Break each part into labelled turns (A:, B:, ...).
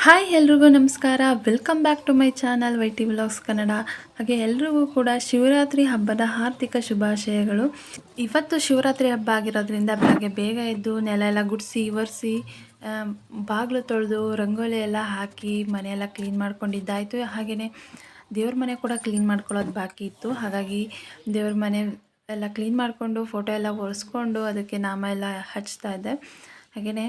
A: Hi ಎಲ್ರಿಗೂ ನಮಸ್ಕಾರ. Welcome back to my channel YT vlogs Kannada. ಹಾಗೆ ಎಲ್ರಿಗೂ ಕೂಡ ಶಿವರಾತ್ರಿ ಹಬ್ಬದ ಹಾರ್ದಿಕ ಶುಭಾಶಯಗಳು. ಇವತ್ತು ಶಿವರಾತ್ರಿ ಹಬ್ಬ ಆಗಿರೋದ್ರಿಂದ ಬೆಳಗ್ಗೆ ಬೇಗ ಎದ್ದು ನೆಲ ಎಲ್ಲ ಗುಡಿಸಿ ಒರೆಸಿ ಬಾಗಿಲು ತೊಳೆದು ರಂಗೋಲಿ ಎಲ್ಲ ಹಾಕಿ ಮನೆಯೆಲ್ಲ ಕ್ಲೀನ್ ಮಾಡ್ಕೊಂಡಿದ್ದಾಯಿತು. ಹಾಗೆಯೇ ದೇವ್ರ ಮನೆ ಕೂಡ ಕ್ಲೀನ್ ಮಾಡ್ಕೊಳ್ಳೋದು ಬಾಕಿ ಇತ್ತು. ಹಾಗಾಗಿ ದೇವ್ರ ಮನೆ ಎಲ್ಲ ಕ್ಲೀನ್ ಮಾಡಿಕೊಂಡು ಫೋಟೋ ಎಲ್ಲ ಒರೆಸ್ಕೊಂಡು ಅದಕ್ಕೆ ನಾಮ ಎಲ್ಲ ಹಚ್ತಾ ಇದ್ದೆ. ಹಾಗೆಯೇ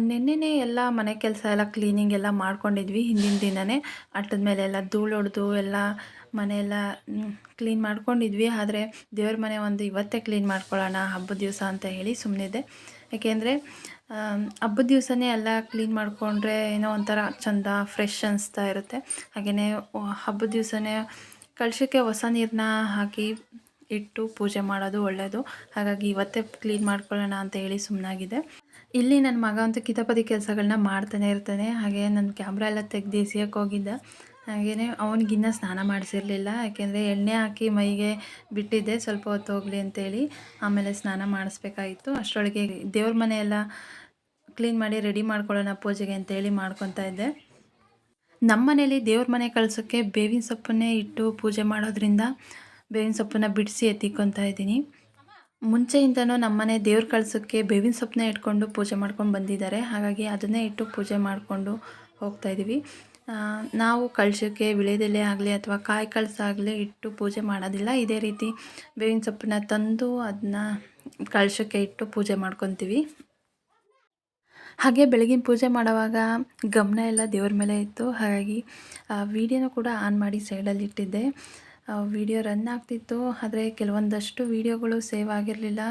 A: ನಿನ್ನೆನೇ ಎಲ್ಲ ಮನೆ ಕೆಲಸ ಎಲ್ಲ ಕ್ಲೀನಿಂಗ್ ಎಲ್ಲ ಮಾಡ್ಕೊಂಡಿದ್ವಿ. ಹಿಂದಿನ ದಿನವೇ ಅಟ್ಟದ ಮೇಲೆ ಎಲ್ಲ ಧೂಳು ಹೊಡೆದು ಎಲ್ಲ ಮನೆಯೆಲ್ಲ ಕ್ಲೀನ್ ಮಾಡ್ಕೊಂಡಿದ್ವಿ. ಆದರೆ ದೇವ್ರ ಮನೆ ಒಂದು ಇವತ್ತೇ ಕ್ಲೀನ್ ಮಾಡ್ಕೊಳ್ಳೋಣ ಹಬ್ಬದ ದಿವಸ ಅಂತ ಹೇಳಿ ಸುಮ್ಮನಿದ್ದೆ. ಯಾಕೆಂದರೆ ಹಬ್ಬದ ದಿವಸನೇ ಎಲ್ಲ ಕ್ಲೀನ್ ಮಾಡಿಕೊಂಡ್ರೆ ಏನೋ ಒಂಥರ ಚೆಂದ ಫ್ರೆಶ್ ಅನಿಸ್ತಾ ಇರುತ್ತೆ. ಹಾಗೆಯೇ ಹಬ್ಬದ ದಿವಸನೇ ಕಳಶಕ್ಕೆ ಹೊಸ ನೀರನ್ನ ಹಾಕಿ ಇಟ್ಟು ಪೂಜೆ ಮಾಡೋದು ಒಳ್ಳೆಯದು. ಹಾಗಾಗಿ ಇವತ್ತೇ ಕ್ಲೀನ್ ಮಾಡ್ಕೊಳ್ಳೋಣ ಅಂತ ಹೇಳಿ ಸುಮ್ಮನಾಗಿದೆ. ಇಲ್ಲಿ ನನ್ನ ಮಗ ಅಂತೂ ಕಿತಾಪತಿ ಕೆಲಸಗಳನ್ನ ಮಾಡ್ತಾನೆ ಇರ್ತಾನೆ. ಹಾಗೆ ನನ್ನ ಕ್ಯಾಮ್ರಾ ಎಲ್ಲ ತೆಗೆದು ಎಸಿಯಕ್ಕೆ ಹೋಗಿದ್ದ. ಹಾಗೆಯೇ ಅವನಿಗಿನ್ನ ಸ್ನಾನ ಮಾಡಿಸಿರಲಿಲ್ಲ. ಯಾಕೆಂದರೆ ಎಣ್ಣೆ ಹಾಕಿ ಮೈಗೆ ಬಿಟ್ಟಿದ್ದೆ ಸ್ವಲ್ಪ ಹೊತ್ತು ಹೋಗಲಿ ಅಂತೇಳಿ. ಆಮೇಲೆ ಸ್ನಾನ ಮಾಡಿಸ್ಬೇಕಾಗಿತ್ತು. ಅಷ್ಟರೊಳಗೆ ದೇವ್ರ ಮನೆಯೆಲ್ಲ ಕ್ಲೀನ್ ಮಾಡಿ ರೆಡಿ ಮಾಡ್ಕೊಳ್ಳೋಣ ಪೂಜೆಗೆ ಅಂತೇಳಿ ಮಾಡ್ಕೊತಾ ಇದ್ದೆ. ನಮ್ಮ ಮನೇಲಿ ದೇವ್ರ ಮನೆ ಕಳ್ಸೋಕ್ಕೆ ಬೇವಿನ ಸೊಪ್ಪನ್ನೇ ಇಟ್ಟು ಪೂಜೆ ಮಾಡೋದ್ರಿಂದ ಬೇವಿನ ಸೊಪ್ಪನ್ನು ಬಿಡಿಸಿ ಎತ್ತಿಕೊತಾ ಇದ್ದೀನಿ. ಮುಂಚೆಯಿಂದನೂ ನಮ್ಮನೆ ದೇವ್ರ ಕಳ್ಸೋಕ್ಕೆ ಬೇವಿನ ಸೊಪ್ಪನ್ನೇ ಇಟ್ಕೊಂಡು ಪೂಜೆ ಮಾಡ್ಕೊಂಡು ಬಂದಿದ್ದಾರೆ. ಹಾಗಾಗಿ ಅದನ್ನೇ ಇಟ್ಟು ಪೂಜೆ ಮಾಡಿಕೊಂಡು ಹೋಗ್ತಾಯಿದ್ದೀವಿ. ನಾವು ಕಳಶಕ್ಕೆ ವಿಳೆದೆಲೆ ಆಗಲಿ ಅಥವಾ ಕಾಯಿ ಕಳಸ ಆಗಲಿ ಇಟ್ಟು ಪೂಜೆ ಮಾಡೋದಿಲ್ಲ. ಇದೇ ರೀತಿ ಬೇವಿನ ಸೊಪ್ಪನ್ನ ತಂದು ಅದನ್ನ ಕಳಶಕ್ಕೆ ಇಟ್ಟು ಪೂಜೆ ಮಾಡ್ಕೊತೀವಿ. ಹಾಗೆ ಬೆಳಗಿನ ಪೂಜೆ ಮಾಡುವಾಗ ಗಮನ ಎಲ್ಲ ದೇವ್ರ ಮೇಲೆ ಇತ್ತು. ಹಾಗಾಗಿ ವಿಡಿಯೋನೂ ಕೂಡ ಆನ್ ಮಾಡಿ ಸೈಡಲ್ಲಿ ಇಟ್ಟಿದ್ದೆ. ವಿಡಿಯೋ ರನ್ ಆಗ್ತಿತ್ತು. ಆದರೆ ಕೆಲವೊಂದಷ್ಟು ವೀಡಿಯೋಗಳು ಸೇವ್ ಆಗಿರಲಿಲ್ಲ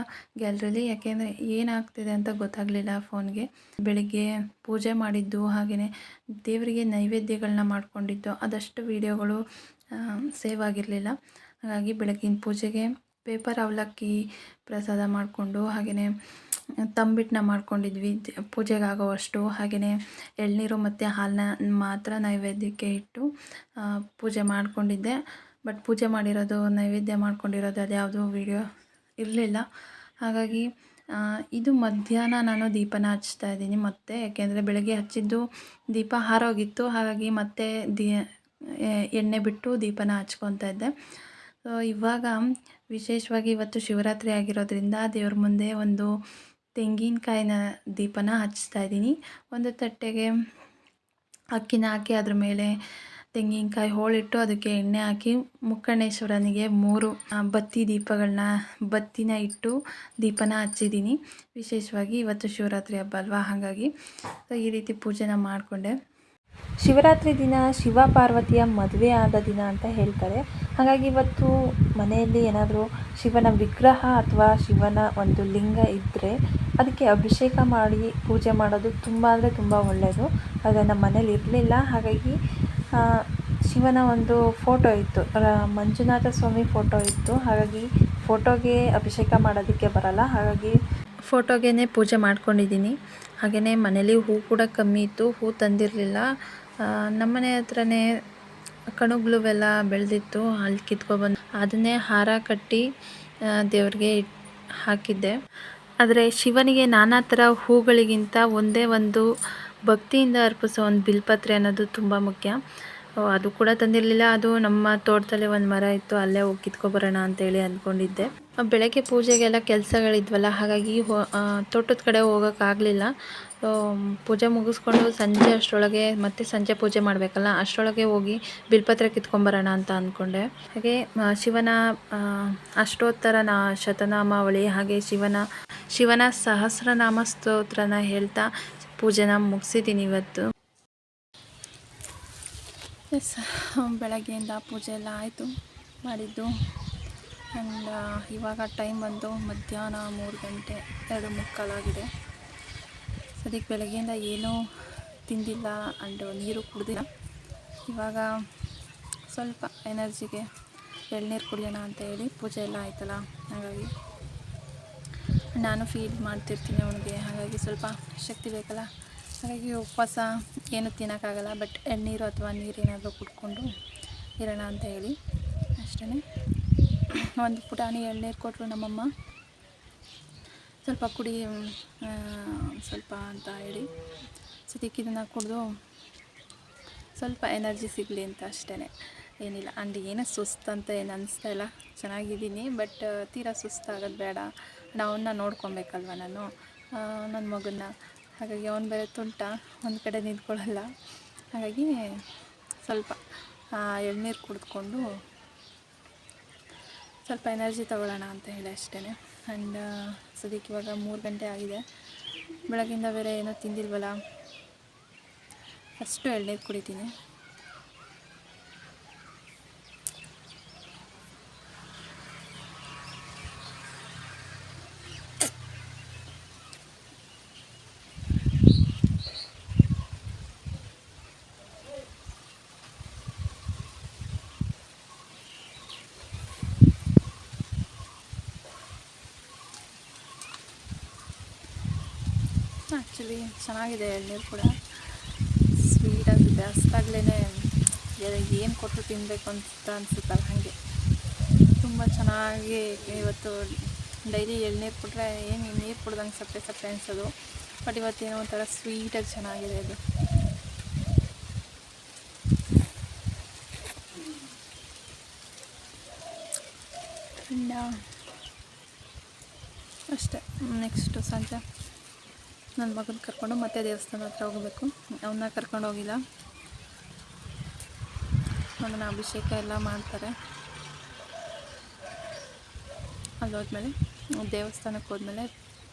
A: ಗ್ಯಾಲರಿಲಿ. ಯಾಕೆಂದರೆ ಏನಾಗ್ತಿದೆ ಅಂತ ಗೊತ್ತಾಗಲಿಲ್ಲ ಫೋನ್ಗೆ. ಬೆಳಿಗ್ಗೆ ಪೂಜೆ ಮಾಡಿದ್ದು ಹಾಗೆಯೇ ದೇವರಿಗೆ ನೈವೇದ್ಯಗಳನ್ನ ಮಾಡ್ಕೊಂಡಿದ್ದು ಅದಷ್ಟು ವೀಡಿಯೋಗಳು ಸೇವ್ ಆಗಿರಲಿಲ್ಲ. ಹಾಗಾಗಿ ಬೆಳಗಿನ ಪೂಜೆಗೆ ಪೇಪರ್ ಅವಲಕ್ಕಿ ಪ್ರಸಾದ ಮಾಡಿಕೊಂಡು ಹಾಗೆಯೇ ತಂಬಿಟ್ಟನ್ನ ಮಾಡ್ಕೊಂಡಿದ್ವಿ ಪೂಜೆಗೆ ಆಗೋವಷ್ಟು. ಹಾಗೆಯೇ ಎಳ್ನೀರು ಮತ್ತು ಹಾಲನ್ನ ಮಾತ್ರ ನೈವೇದ್ಯಕ್ಕೆ ಇಟ್ಟು ಪೂಜೆ ಮಾಡ್ಕೊಂಡಿದ್ದೆ. ಬಟ್ ಪೂಜೆ ಮಾಡಿರೋದು ನೈವೇದ್ಯ ಮಾಡ್ಕೊಂಡಿರೋದು ಅದ್ಯಾವುದೂ ವೀಡಿಯೋ ಇರಲಿಲ್ಲ. ಹಾಗಾಗಿ ಇದು ಮಧ್ಯಾಹ್ನ ನಾನು ದೀಪನ ಹಚ್ತಾ ಇದ್ದೀನಿ ಮತ್ತೆ. ಯಾಕೆಂದರೆ ಬೆಳಗ್ಗೆ ಹಚ್ಚಿದ್ದು ದೀಪ ಹಾರೋಗಿತ್ತು. ಹಾಗಾಗಿ ಮತ್ತೆ ಎಣ್ಣೆ ಬಿಟ್ಟು ದೀಪನ ಹಚ್ಕೊತಾ ಇದ್ದೆ. ಸೊ ಇವಾಗ ವಿಶೇಷವಾಗಿ ಇವತ್ತು ಶಿವರಾತ್ರಿ ಆಗಿರೋದ್ರಿಂದ ದೇವ್ರ ಮುಂದೆ ಒಂದು ತೆಂಗಿನಕಾಯಿನ ದೀಪನ ಹಚ್ತಾ ಇದ್ದೀನಿ. ಒಂದು ತಟ್ಟೆಗೆ ಅಕ್ಕಿನ ಹಾಕಿ ಅದ್ರ ಮೇಲೆ ತೆಂಗಿನಕಾಯಿ ಹೋಳಿಟ್ಟು ಅದಕ್ಕೆ ಎಣ್ಣೆ ಹಾಕಿ ಮುಕ್ಕಣ್ಣೇಶ್ವರನಿಗೆ 3 ಬತ್ತಿನ ಇಟ್ಟು ದೀಪನ ಹಚ್ಚಿದ್ದೀನಿ. ವಿಶೇಷವಾಗಿ ಇವತ್ತು ಶಿವರಾತ್ರಿ ಹಬ್ಬ ಅಲ್ವಾ, ಹಾಗಾಗಿ ಈ ರೀತಿ ಪೂಜೆನ ಮಾಡಿಕೊಂಡೆ. ಶಿವರಾತ್ರಿ ದಿನ ಶಿವ ಪಾರ್ವತಿಯ ಮದುವೆ ಆದ ದಿನ ಅಂತ ಹೇಳ್ತಾರೆ. ಹಾಗಾಗಿ ಇವತ್ತು ಮನೆಯಲ್ಲಿ ಏನಾದರೂ ಶಿವನ ವಿಗ್ರಹ ಅಥವಾ ಶಿವನ ಒಂದು ಲಿಂಗ ಇದ್ದರೆ ಅದಕ್ಕೆ ಅಭಿಷೇಕ ಮಾಡಿ ಪೂಜೆ ಮಾಡೋದು ತುಂಬ ಅಂದರೆ ತುಂಬ ಒಳ್ಳೆಯದು. ಆದರೆ ನಮ್ಮ ಮನೇಲಿ ಇರಲಿಲ್ಲ. ಹಾಗಾಗಿ ಶಿವನ ಒಂದು ಫೋಟೋ ಇತ್ತು, ಮಂಜುನಾಥ ಸ್ವಾಮಿ ಫೋಟೋ ಇತ್ತು. ಹಾಗಾಗಿ ಫೋಟೋಗೆ ಅಭಿಷೇಕ ಮಾಡೋದಕ್ಕೆ ಬರಲ್ಲ. ಹಾಗಾಗಿ ಫೋಟೋಗೆ ಪೂಜೆ ಮಾಡ್ಕೊಂಡಿದ್ದೀನಿ. ಹಾಗೆಯೇ ಮನೇಲಿ ಹೂ ಕೂಡ ಕಮ್ಮಿ ಇತ್ತು, ಹೂ ತಂದಿರಲಿಲ್ಲ. ನಮ್ಮನೆ ಹತ್ರನೇ ಕಣಗ್ಲುವೆಲ್ಲ ಬೆಳೆದಿತ್ತು, ಅಲ್ಲಿ ಕಿತ್ಕೊಬಂದು ಅದನ್ನೇ ಹಾರ ಕಟ್ಟಿ ದೇವ್ರಿಗೆ ಹಾಕಿದ್ದೆ. ಆದರೆ ಶಿವನಿಗೆ ನಾನಾ ಥರ ಹೂಗಳಿಗಿಂತ ಒಂದೇ ಒಂದು ಭಕ್ತಿಯಿಂದ ಅರ್ಪಿಸೋ ಒಂದು ಬಿಲ್ಪತ್ರೆ ಅನ್ನೋದು ತುಂಬ ಮುಖ್ಯ. ಅದು ಕೂಡ ತಂದಿರಲಿಲ್ಲ. ಅದು ನಮ್ಮ ತೋಟದಲ್ಲಿ ಒಂದು ಮರ ಇತ್ತು, ಅಲ್ಲೇ ಹೋಗಿ ಕಿತ್ಕೊಬರೋಣ ಅಂತೇಳಿ ಅಂದ್ಕೊಂಡಿದ್ದೆ. ಬೆಳಗ್ಗೆ ಪೂಜೆಗೆಲ್ಲ ಕೆಲಸಗಳಿದ್ವಲ್ಲ, ಹಾಗಾಗಿ ತೋಟದ ಕಡೆ ಹೋಗೋಕ್ಕಾಗಲಿಲ್ಲ. ಪೂಜೆ ಮುಗಿಸ್ಕೊಂಡು ಸಂಜೆ ಅಷ್ಟರೊಳಗೆ ಮತ್ತೆ ಸಂಜೆ ಪೂಜೆ ಮಾಡಬೇಕಲ್ಲ, ಅಷ್ಟರೊಳಗೆ ಹೋಗಿ ಬಿಲ್ಪತ್ರೆ ಕಿತ್ಕೊಂಬರೋಣ ಅಂತ ಅಂದ್ಕೊಂಡೆ. ಹಾಗೆ ಶಿವನ ಅಷ್ಟೋತ್ತರ ಶತನಾಮಾವಳಿ ಹಾಗೆ ಶಿವನ ಸಹಸ್ರನಾಮ ಸ್ತೋತ್ರನ ಹೇಳ್ತಾ ಪೂಜೆನ ಮುಗಿಸಿದ್ದೀನಿ ಇವತ್ತು. ಬೆಳಗ್ಗೆಯಿಂದ ಪೂಜೆ ಎಲ್ಲ ಆಯಿತು ಮಾಡಿದ್ದು. ಆ್ಯಂಡ್ ಇವಾಗ ಟೈಮ್ ಬಂದು ಮಧ್ಯಾಹ್ನ 3 ಗಂಟೆ 2:45 ಆಗಿದೆ. ಸದ್ಯಕ್ಕೆ ಬೆಳಗ್ಗೆಯಿಂದ ಏನೂ ತಿಂದಿಲ್ಲ ಆ್ಯಂಡ್ ನೀರು ಕುಡಿದಿಲ್ಲ. ಇವಾಗ ಸ್ವಲ್ಪ ಎನರ್ಜಿಗೆ ಎಳ್ನೀರು ಕುಡಿಯೋಣ ಅಂತ ಹೇಳಿ ಪೂಜೆ ಎಲ್ಲ ಆಯ್ತಲ್ಲ, ಹಾಗಾಗಿ ನಾನು ಫೀಡ್ ಮಾಡ್ತಿರ್ತೀನಿ ಅವನಿಗೆ. ಹಾಗಾಗಿ ಸ್ವಲ್ಪ ಶಕ್ತಿ ಬೇಕಲ್ಲ, ಹಾಗಾಗಿ ಉಪವಾಸ ಏನು ತಿನ್ನೋಕ್ಕಾಗಲ್ಲ. ಬಟ್ ಎಳ್ನೀರು ಅಥವಾ ನೀರೇನಾದರೂ ಕುಡ್ಕೊಂಡು ಇರೋಣ ಅಂತ ಹೇಳಿ ಅಷ್ಟೇ. ಒಂದು ಪುಟಾಣಿ ಎಳ್ನೀರು ಕೊಟ್ಟರು ನಮ್ಮಮ್ಮ. ಸ್ವಲ್ಪ ಕುಡಿ ಸ್ವಲ್ಪ ಅಂತ ಹೇಳಿ ಸದ್ಯಕ್ಕೆ ಇದನ್ನು ಕುಡಿದು ಸ್ವಲ್ಪ ಎನರ್ಜಿ ಸಿಗಲಿ ಅಂತ ಅಷ್ಟೇ, ಏನಿಲ್ಲ. ಆ್ಯಂಡ್ ಏನೂ ಸುಸ್ತಂತ ಏನು ಅನಿಸ್ತಾ ಇಲ್ಲ, ಚೆನ್ನಾಗಿದ್ದೀನಿ. ಬಟ್ ತೀರಾ ಸುಸ್ತಾಗೋದು ಬೇಡ, ಅವನ್ನ ನೋಡ್ಕೊಬೇಕಲ್ವ ನಾನು, ನನ್ನ ಮಗನ್ನ. ಹಾಗಾಗಿ ಅವನು ಬೇರೆ ತುಂಟ, ಒಂದು ಕಡೆ ನಿಂತ್ಕೊಳ್ಳಲ್ಲ. ಹಾಗಾಗಿ ಸ್ವಲ್ಪ ಎಳ್ನೀರು ಕುಡಿದ್ಕೊಂಡು ಸ್ವಲ್ಪ ಎನರ್ಜಿ ತಗೊಳ್ಳೋಣ ಅಂತ ಹೇಳಿ ಅಷ್ಟೇ. ಆ್ಯಂಡ್ ಸದ್ಯಕ್ಕೆ ಇವಾಗ 3 ಗಂಟೆ ಆಗಿದೆ. ಬೆಳಗ್ಗಿಂದ ಬೇರೆ ಏನೋ ತಿಂದಿಲ್ವಲ್ಲ, ಫಸ್ಟು ಎಳ್ನೀರು ಕುಡಿತೀನಿ. ಆ್ಯಕ್ಚುಲಿ ಚೆನ್ನಾಗಿದೆ ಎಳ್ನೀರು ಕೂಡ, ಸ್ವೀಟಾಗಿದೆ. ಅಷ್ಟಾಗ್ಲೇ ಏನು ಕೊಟ್ಟರು ತಿನ್ನಬೇಕು ಅಂತ ಅನಿಸುತ್ತಲ್ಲ, ಹಾಗೆ ತುಂಬ ಚೆನ್ನಾಗಿ. ಇವತ್ತು ಡೈಲಿ ಎಳ್ನೀರು ಕೊಟ್ಟರೆ ಏನು ನೀರು ಕುಡ್ದಂಗೆ ಸಪ್ಪೆ ಸಪ್ಪೆ ಅನಿಸೋದು, ಬಟ್ ಇವತ್ತೇನೋ ಒಂಥರ ಸ್ವೀಟಾಗಿ ಚೆನ್ನಾಗಿದೆ ಅದು. ಅಷ್ಟೇ. ನೆಕ್ಸ್ಟು ಸಂಜೆ ನನ್ನ ಮಗನ ಕರ್ಕೊಂಡು ಮತ್ತೆ ದೇವಸ್ಥಾನ ಹತ್ರ ಹೋಗಬೇಕು. ಅವನ್ನ ಕರ್ಕೊಂಡು ಹೋಗಿಲ್ಲ, ಅದನ್ನು ಅಭಿಷೇಕ ಎಲ್ಲ ಮಾಡ್ತಾರೆ. ಅಲ್ಲೋದ್ಮೇಲೆ ದೇವಸ್ಥಾನಕ್ಕೆ ಹೋದ್ಮೇಲೆ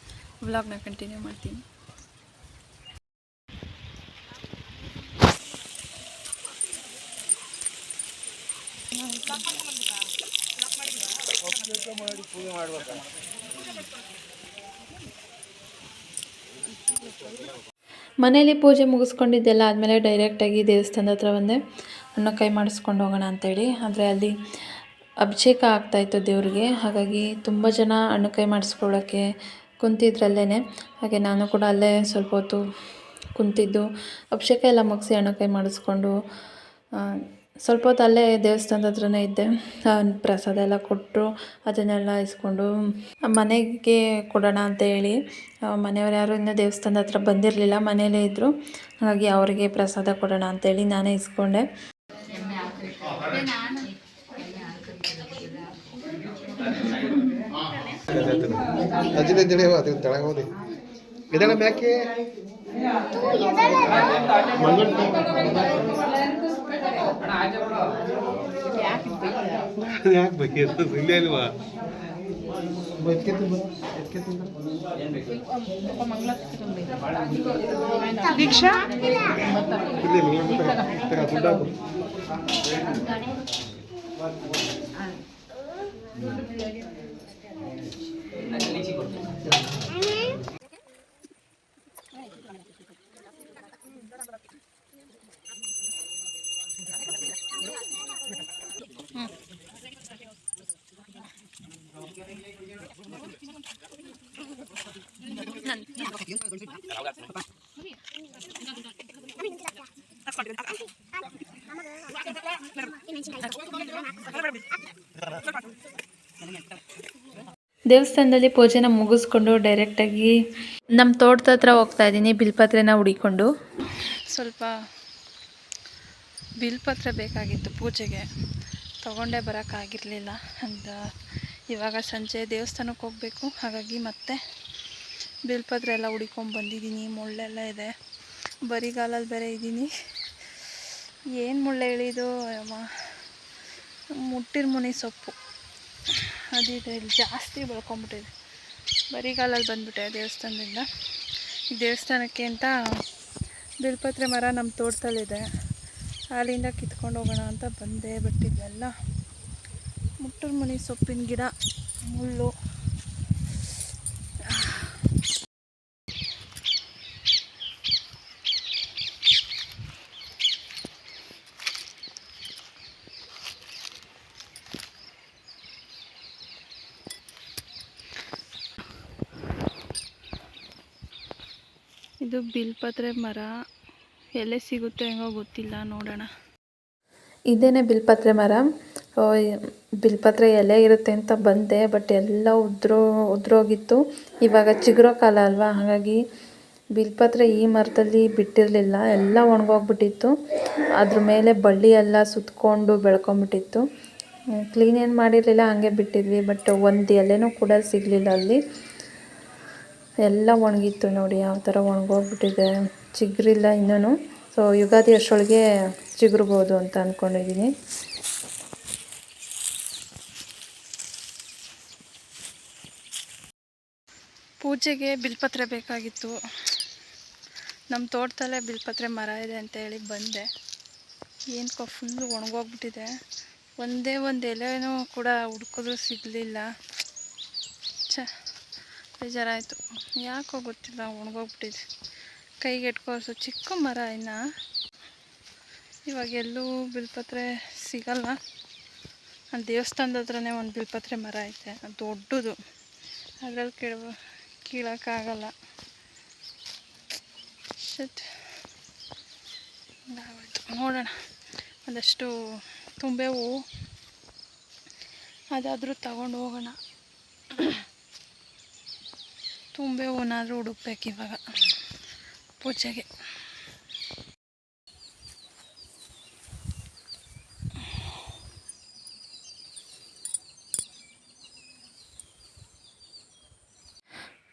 A: ವ್ಲಾಗ್ನ ಕಂಟಿನ್ಯೂ ಮಾಡ್ತೀನಿ. ಮನೇಲಿ ಪೂಜೆ ಮುಗಿಸ್ಕೊಂಡಿದ್ದೆಲ್ಲ ಆದಮೇಲೆ ಡೈರೆಕ್ಟಾಗಿ ದೇವಸ್ಥಾನದ ಹತ್ರ ಬಂದೆ, ಅನ್ನ ಕೈ ಮಾಡಿಸ್ಕೊಂಡು ಹೋಗೋಣ ಅಂತೇಳಿ. ಆದರೆ ಅಲ್ಲಿ ಅಭಿಷೇಕ ಆಗ್ತಾಯಿತ್ತು ದೇವ್ರಿಗೆ, ಹಾಗಾಗಿ ತುಂಬ ಜನ ಹಣ್ಣು ಕೈ ಮಾಡಿಸ್ಕೊಳ್ಳೋಕ್ಕೆ ಕುಂತಿದ್ರಲ್ಲೇ. ಹಾಗೆ ನಾನು ಕೂಡ ಅಲ್ಲೇ ಸ್ವಲ್ಪ ಹೊತ್ತು ಕುಂತಿದ್ದು, ಅಭಿಷೇಕ ಎಲ್ಲ ಮುಗಿಸಿ ಹಣ್ಣು ಕೈ ಮಾಡಿಸ್ಕೊಂಡು ಸ್ವಲ್ಪ ಹೊತ್ತು ಅಲ್ಲೇ ದೇವಸ್ಥಾನದ ಹತ್ರನೇ ಇದ್ದೆ. ಪ್ರಸಾದ ಎಲ್ಲ ಕೊಟ್ಟರು, ಅದನ್ನೆಲ್ಲ ಇಸ್ಕೊಂಡು ಮನೆಗೆ ಕೊಡೋಣ ಅಂತ ಹೇಳಿ, ಮನೆಯವ್ರು ಯಾರು ಇನ್ನೂ ದೇವಸ್ಥಾನದ ಹತ್ರ ಬಂದಿರಲಿಲ್ಲ, ಮನೆಯಲ್ಲೇ ಇದ್ದರು. ಹಾಗಾಗಿ ಅವರಿಗೆ ಪ್ರಸಾದ ಕೊಡೋಣ ಅಂತೇಳಿ ನಾನೇ ಇಸ್ಕೊಂಡೆ.
B: ದೀಕ್ಷಾ
A: ದೇವಸ್ಥಾನದಲ್ಲಿ ಪೂಜೆನ ಮುಗಿಸ್ಕೊಂಡು ಡೈರೆಕ್ಟಾಗಿ ನಮ್ಮ ತೋಟದ ಹತ್ರ ಹೋಗ್ತಾ ಇದ್ದೀನಿ, ಬಿಲ್ಪತ್ರೆನ ಹುಡಿಕೊಂಡು. ಸ್ವಲ್ಪ ಬಿಲ್ಪತ್ರೆ ಬೇಕಾಗಿತ್ತು ಪೂಜೆಗೆ, ತೊಗೊಂಡೇ ಬರೋಕ್ಕಾಗಿರಲಿಲ್ಲ. ಅಂತ ಇವಾಗ ಸಂಜೆ ದೇವಸ್ಥಾನಕ್ಕೆ ಹೋಗಬೇಕು, ಹಾಗಾಗಿ ಮತ್ತೆ ಬಿಲ್ಪತ್ರೆ ಎಲ್ಲ ಹುಡಿಕೊಂಡು ಬಂದಿದ್ದೀನಿ. ಮುಳ್ಳೆಲ್ಲ ಇದೆ, ಬರಿಗಾಲಲ್ಲಿ ಬೇರೆ ಇದ್ದೀನಿ. ಏನು ಮುಳ್ಳೆ ಎಳಿದು ಮುಟ್ಟಿರ್ಮುನಿ ಸೊಪ್ಪು ಅದಿದೆ, ಇಲ್ಲಿ ಜಾಸ್ತಿ ಬೆಳ್ಕೊಂಬಿಟ್ಟಿದೆ. ಬರಿಗಾಲಲ್ಲಿ ಬಂದುಬಿಟ್ಟೆ ದೇವಸ್ಥಾನದಿಂದ. ಈ ದೇವಸ್ಥಾನಕ್ಕೆ ಅಂತ ಬಿಲ್ಪತ್ರೆ ಮರ ನಮ್ಮ ತೋಟದಲ್ಲಿದೆ, ಅಲ್ಲಿಂದ ಕಿತ್ಕೊಂಡು ಹೋಗೋಣ ಅಂತ ಬಂದೆ. ಬಟ್ ಇದೆಲ್ಲ ಮುಟ್ಟಿರ್ಮುನಿ ಸೊಪ್ಪಿನ ಗಿಡ, ಮುಳ್ಳು. ಇದು ಬಿಲ್ಪತ್ರೆ ಮರ, ಎಲೆ ಸಿಗುತ್ತೆ ಹೆಂಗೋ ಗೊತ್ತಿಲ್ಲ, ನೋಡೋಣ. ಇದೇನೆ ಬಿಲ್ಪತ್ರೆ ಮರ. ಬಿಲ್ಪತ್ರೆ ಎಲೆ ಇರುತ್ತೆ ಅಂತ ಬಂದೆ, ಬಟ್ ಎಲ್ಲ ಉದ್ರೋಗಿತ್ತು. ಇವಾಗ ಚಿಗುರೋ ಕಾಲ ಅಲ್ವಾ, ಹಾಗಾಗಿ ಬಿಲ್ಪತ್ರೆ ಈ ಮರದಲ್ಲಿ ಬಿಟ್ಟಿರಲಿಲ್ಲ, ಎಲ್ಲ ಒಣಗೋಗ್ಬಿಟ್ಟಿತ್ತು. ಅದ್ರ ಮೇಲೆ ಬಳ್ಳಿ ಎಲ್ಲ ಸುತ್ತಕೊಂಡು ಬೆಳ್ಕೊಂಬಿಟ್ಟಿತ್ತು. ಕ್ಲೀನ್ ಏನು ಮಾಡಿರಲಿಲ್ಲ, ಹಂಗೆ ಬಿಟ್ಟಿದ್ವಿ. ಬಟ್ ಒಂದು ಎಲೆನೂ ಕೂಡ ಸಿಗಲಿಲ್ಲ ಅಲ್ಲಿ. ಎಲ್ಲ ಒಣಗಿತ್ತು ನೋಡಿ, ಯಾವ ಥರ ಒಣಗೋಗ್ಬಿಟ್ಟಿದೆ. ಚಿಗುರಿಲ್ಲ ಇನ್ನೂ. ಸೊ ಯುಗಾದಿ ಅಷ್ಟರೊಳಗೆ ಚಿಗುರ್ಬೋದು ಅಂತ ಅಂದ್ಕೊಂಡಿದ್ದೀನಿ. ಪೂಜೆಗೆ ಬಿಲ್ಪತ್ರೆ ಬೇಕಾಗಿತ್ತು. ನಮ್ಮ ತೋಟದಲ್ಲೇ ಬಿಲ್ಪತ್ರೆ ಮರ ಇದೆ ಅಂತ ಹೇಳಿ ಬಂದೆ. ಏನಕ್ಕೋ ಫುಲ್ಲು ಒಣಗೋಗ್ಬಿಟ್ಟಿದೆ. ಒಂದೇ ಒಂದು ಎಲೆನೂ ಕೂಡ ಹುಡ್ಕಿದ್ರು ಸಿಗಲಿಲ್ಲ. ಬೇಜಾರಾಯಿತು. ಯಾಕೋ ಗೊತ್ತಿಲ್ಲ, ಒಣಗೋಗ್ಬಿಟ್ಟಿದೆ. ಕೈಗೆ ಎಟ್ಕೋಸು ಚಿಕ್ಕ ಮರ ಇನ್ನು. ಇವಾಗ ಎಲ್ಲೂ ಬಿಲ್ಪತ್ರೆ ಸಿಗಲ್ಲ. ಅಲ್ಲಿ ದೇವಸ್ಥಾನದ ಹತ್ರನೇ ಒಂದು ಬಿಲ್ಪತ್ರೆ ಮರ ಐತೆ, ಅದು ದೊಡ್ಡದು. ಅದ್ರಲ್ಲಿ ಕೀಳೋಕ್ಕಾಗಲ್ಲ. ನೋಡೋಣ, ಒಂದಷ್ಟು ತುಂಬೆ ಹೂವು ಅದಾದರೂ ತಗೊಂಡು ಹೋಗೋಣ. ತುಂಬೆ ಹೂವನಾದರೂ ಹುಡುಕ್ಬೇಕು ಇವಾಗ ಪೂಜೆಗೆ.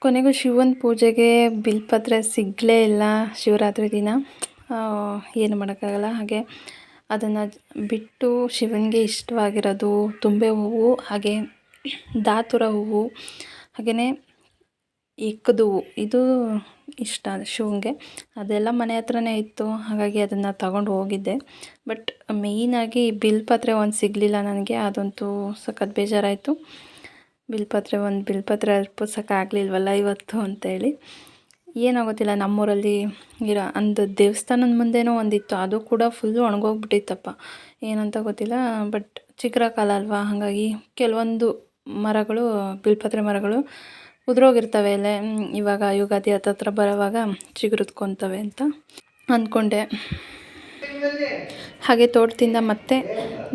A: ಕೊನೆಗೂ ಶಿವನ ಪೂಜೆಗೆ ಬಿಲ್ಪತ್ರೆ ಸಿಗಲೇ ಇಲ್ಲ ಶಿವರಾತ್ರಿ ದಿನ. ಏನು ಮಾಡೋಕ್ಕಾಗಲ್ಲ. ಹಾಗೆ ಅದನ್ನು ಬಿಟ್ಟು ಶಿವನಿಗೆ ಇಷ್ಟವಾಗಿರೋದು ತುಂಬೆ ಹೂವು, ಹಾಗೆ ದಾತುರ ಹೂವು, ಹಾಗೆಯೇ ಇಕ್ಕದು ಹೂವು, ಇದು ಇಷ್ಟ ಶಿವನಿಗೆ. ಅದೆಲ್ಲ ಮನೆ ಹತ್ರನೇ ಇತ್ತು, ಹಾಗಾಗಿ ಅದನ್ನು ತಗೊಂಡು ಹೋಗಿದ್ದೆ. ಬಟ್ ಮೇಯ್ನಾಗಿ ಬಿಲ್ಪತ್ರೆ ಒಂದು ಸಿಗಲಿಲ್ಲ ನನಗೆ. ಅದಂತೂ ಸಖತ್ ಬೇಜಾರಾಯಿತು. ಬಿಲ್ಪತ್ರೆ ಅರ್ಪಿಸೋಕ್ಕಾಗಲಿಲ್ವಲ್ಲ ಇವತ್ತು ಅಂತೇಳಿ. ಏನಾಗೋತ್ತಿಲ್ಲ, ನಮ್ಮೂರಲ್ಲಿ ಇರೋ ಒಂದು ದೇವಸ್ಥಾನದ ಮುಂದೆನೂ ಒಂದಿತ್ತು, ಅದು ಕೂಡ ಫುಲ್ಲು ಒಣಗೋಗ್ಬಿಟ್ಟಿತ್ತಪ್ಪ. ಏನಂತ ಗೊತ್ತಿಲ್ಲ. ಬಟ್ ಚಿಗುರಕಾಲ ಅಲ್ವಾ, ಹಾಗಾಗಿ ಕೆಲವೊಂದು ಮರಗಳು, ಬಿಲ್ಪತ್ರೆ ಮರಗಳು ಉದುರೋಗಿರ್ತವೆ ಎಲೆ. ಇವಾಗ ಯುಗಾದಿ ಹತ್ತತ್ರ ಬರೋವಾಗ ಚಿಗುರಿದ್ಕೊತವೆ ಅಂತ ಅಂದ್ಕೊಂಡೆ. ಹಾಗೆ ತೋಟದಿಂದ ಮತ್ತೆ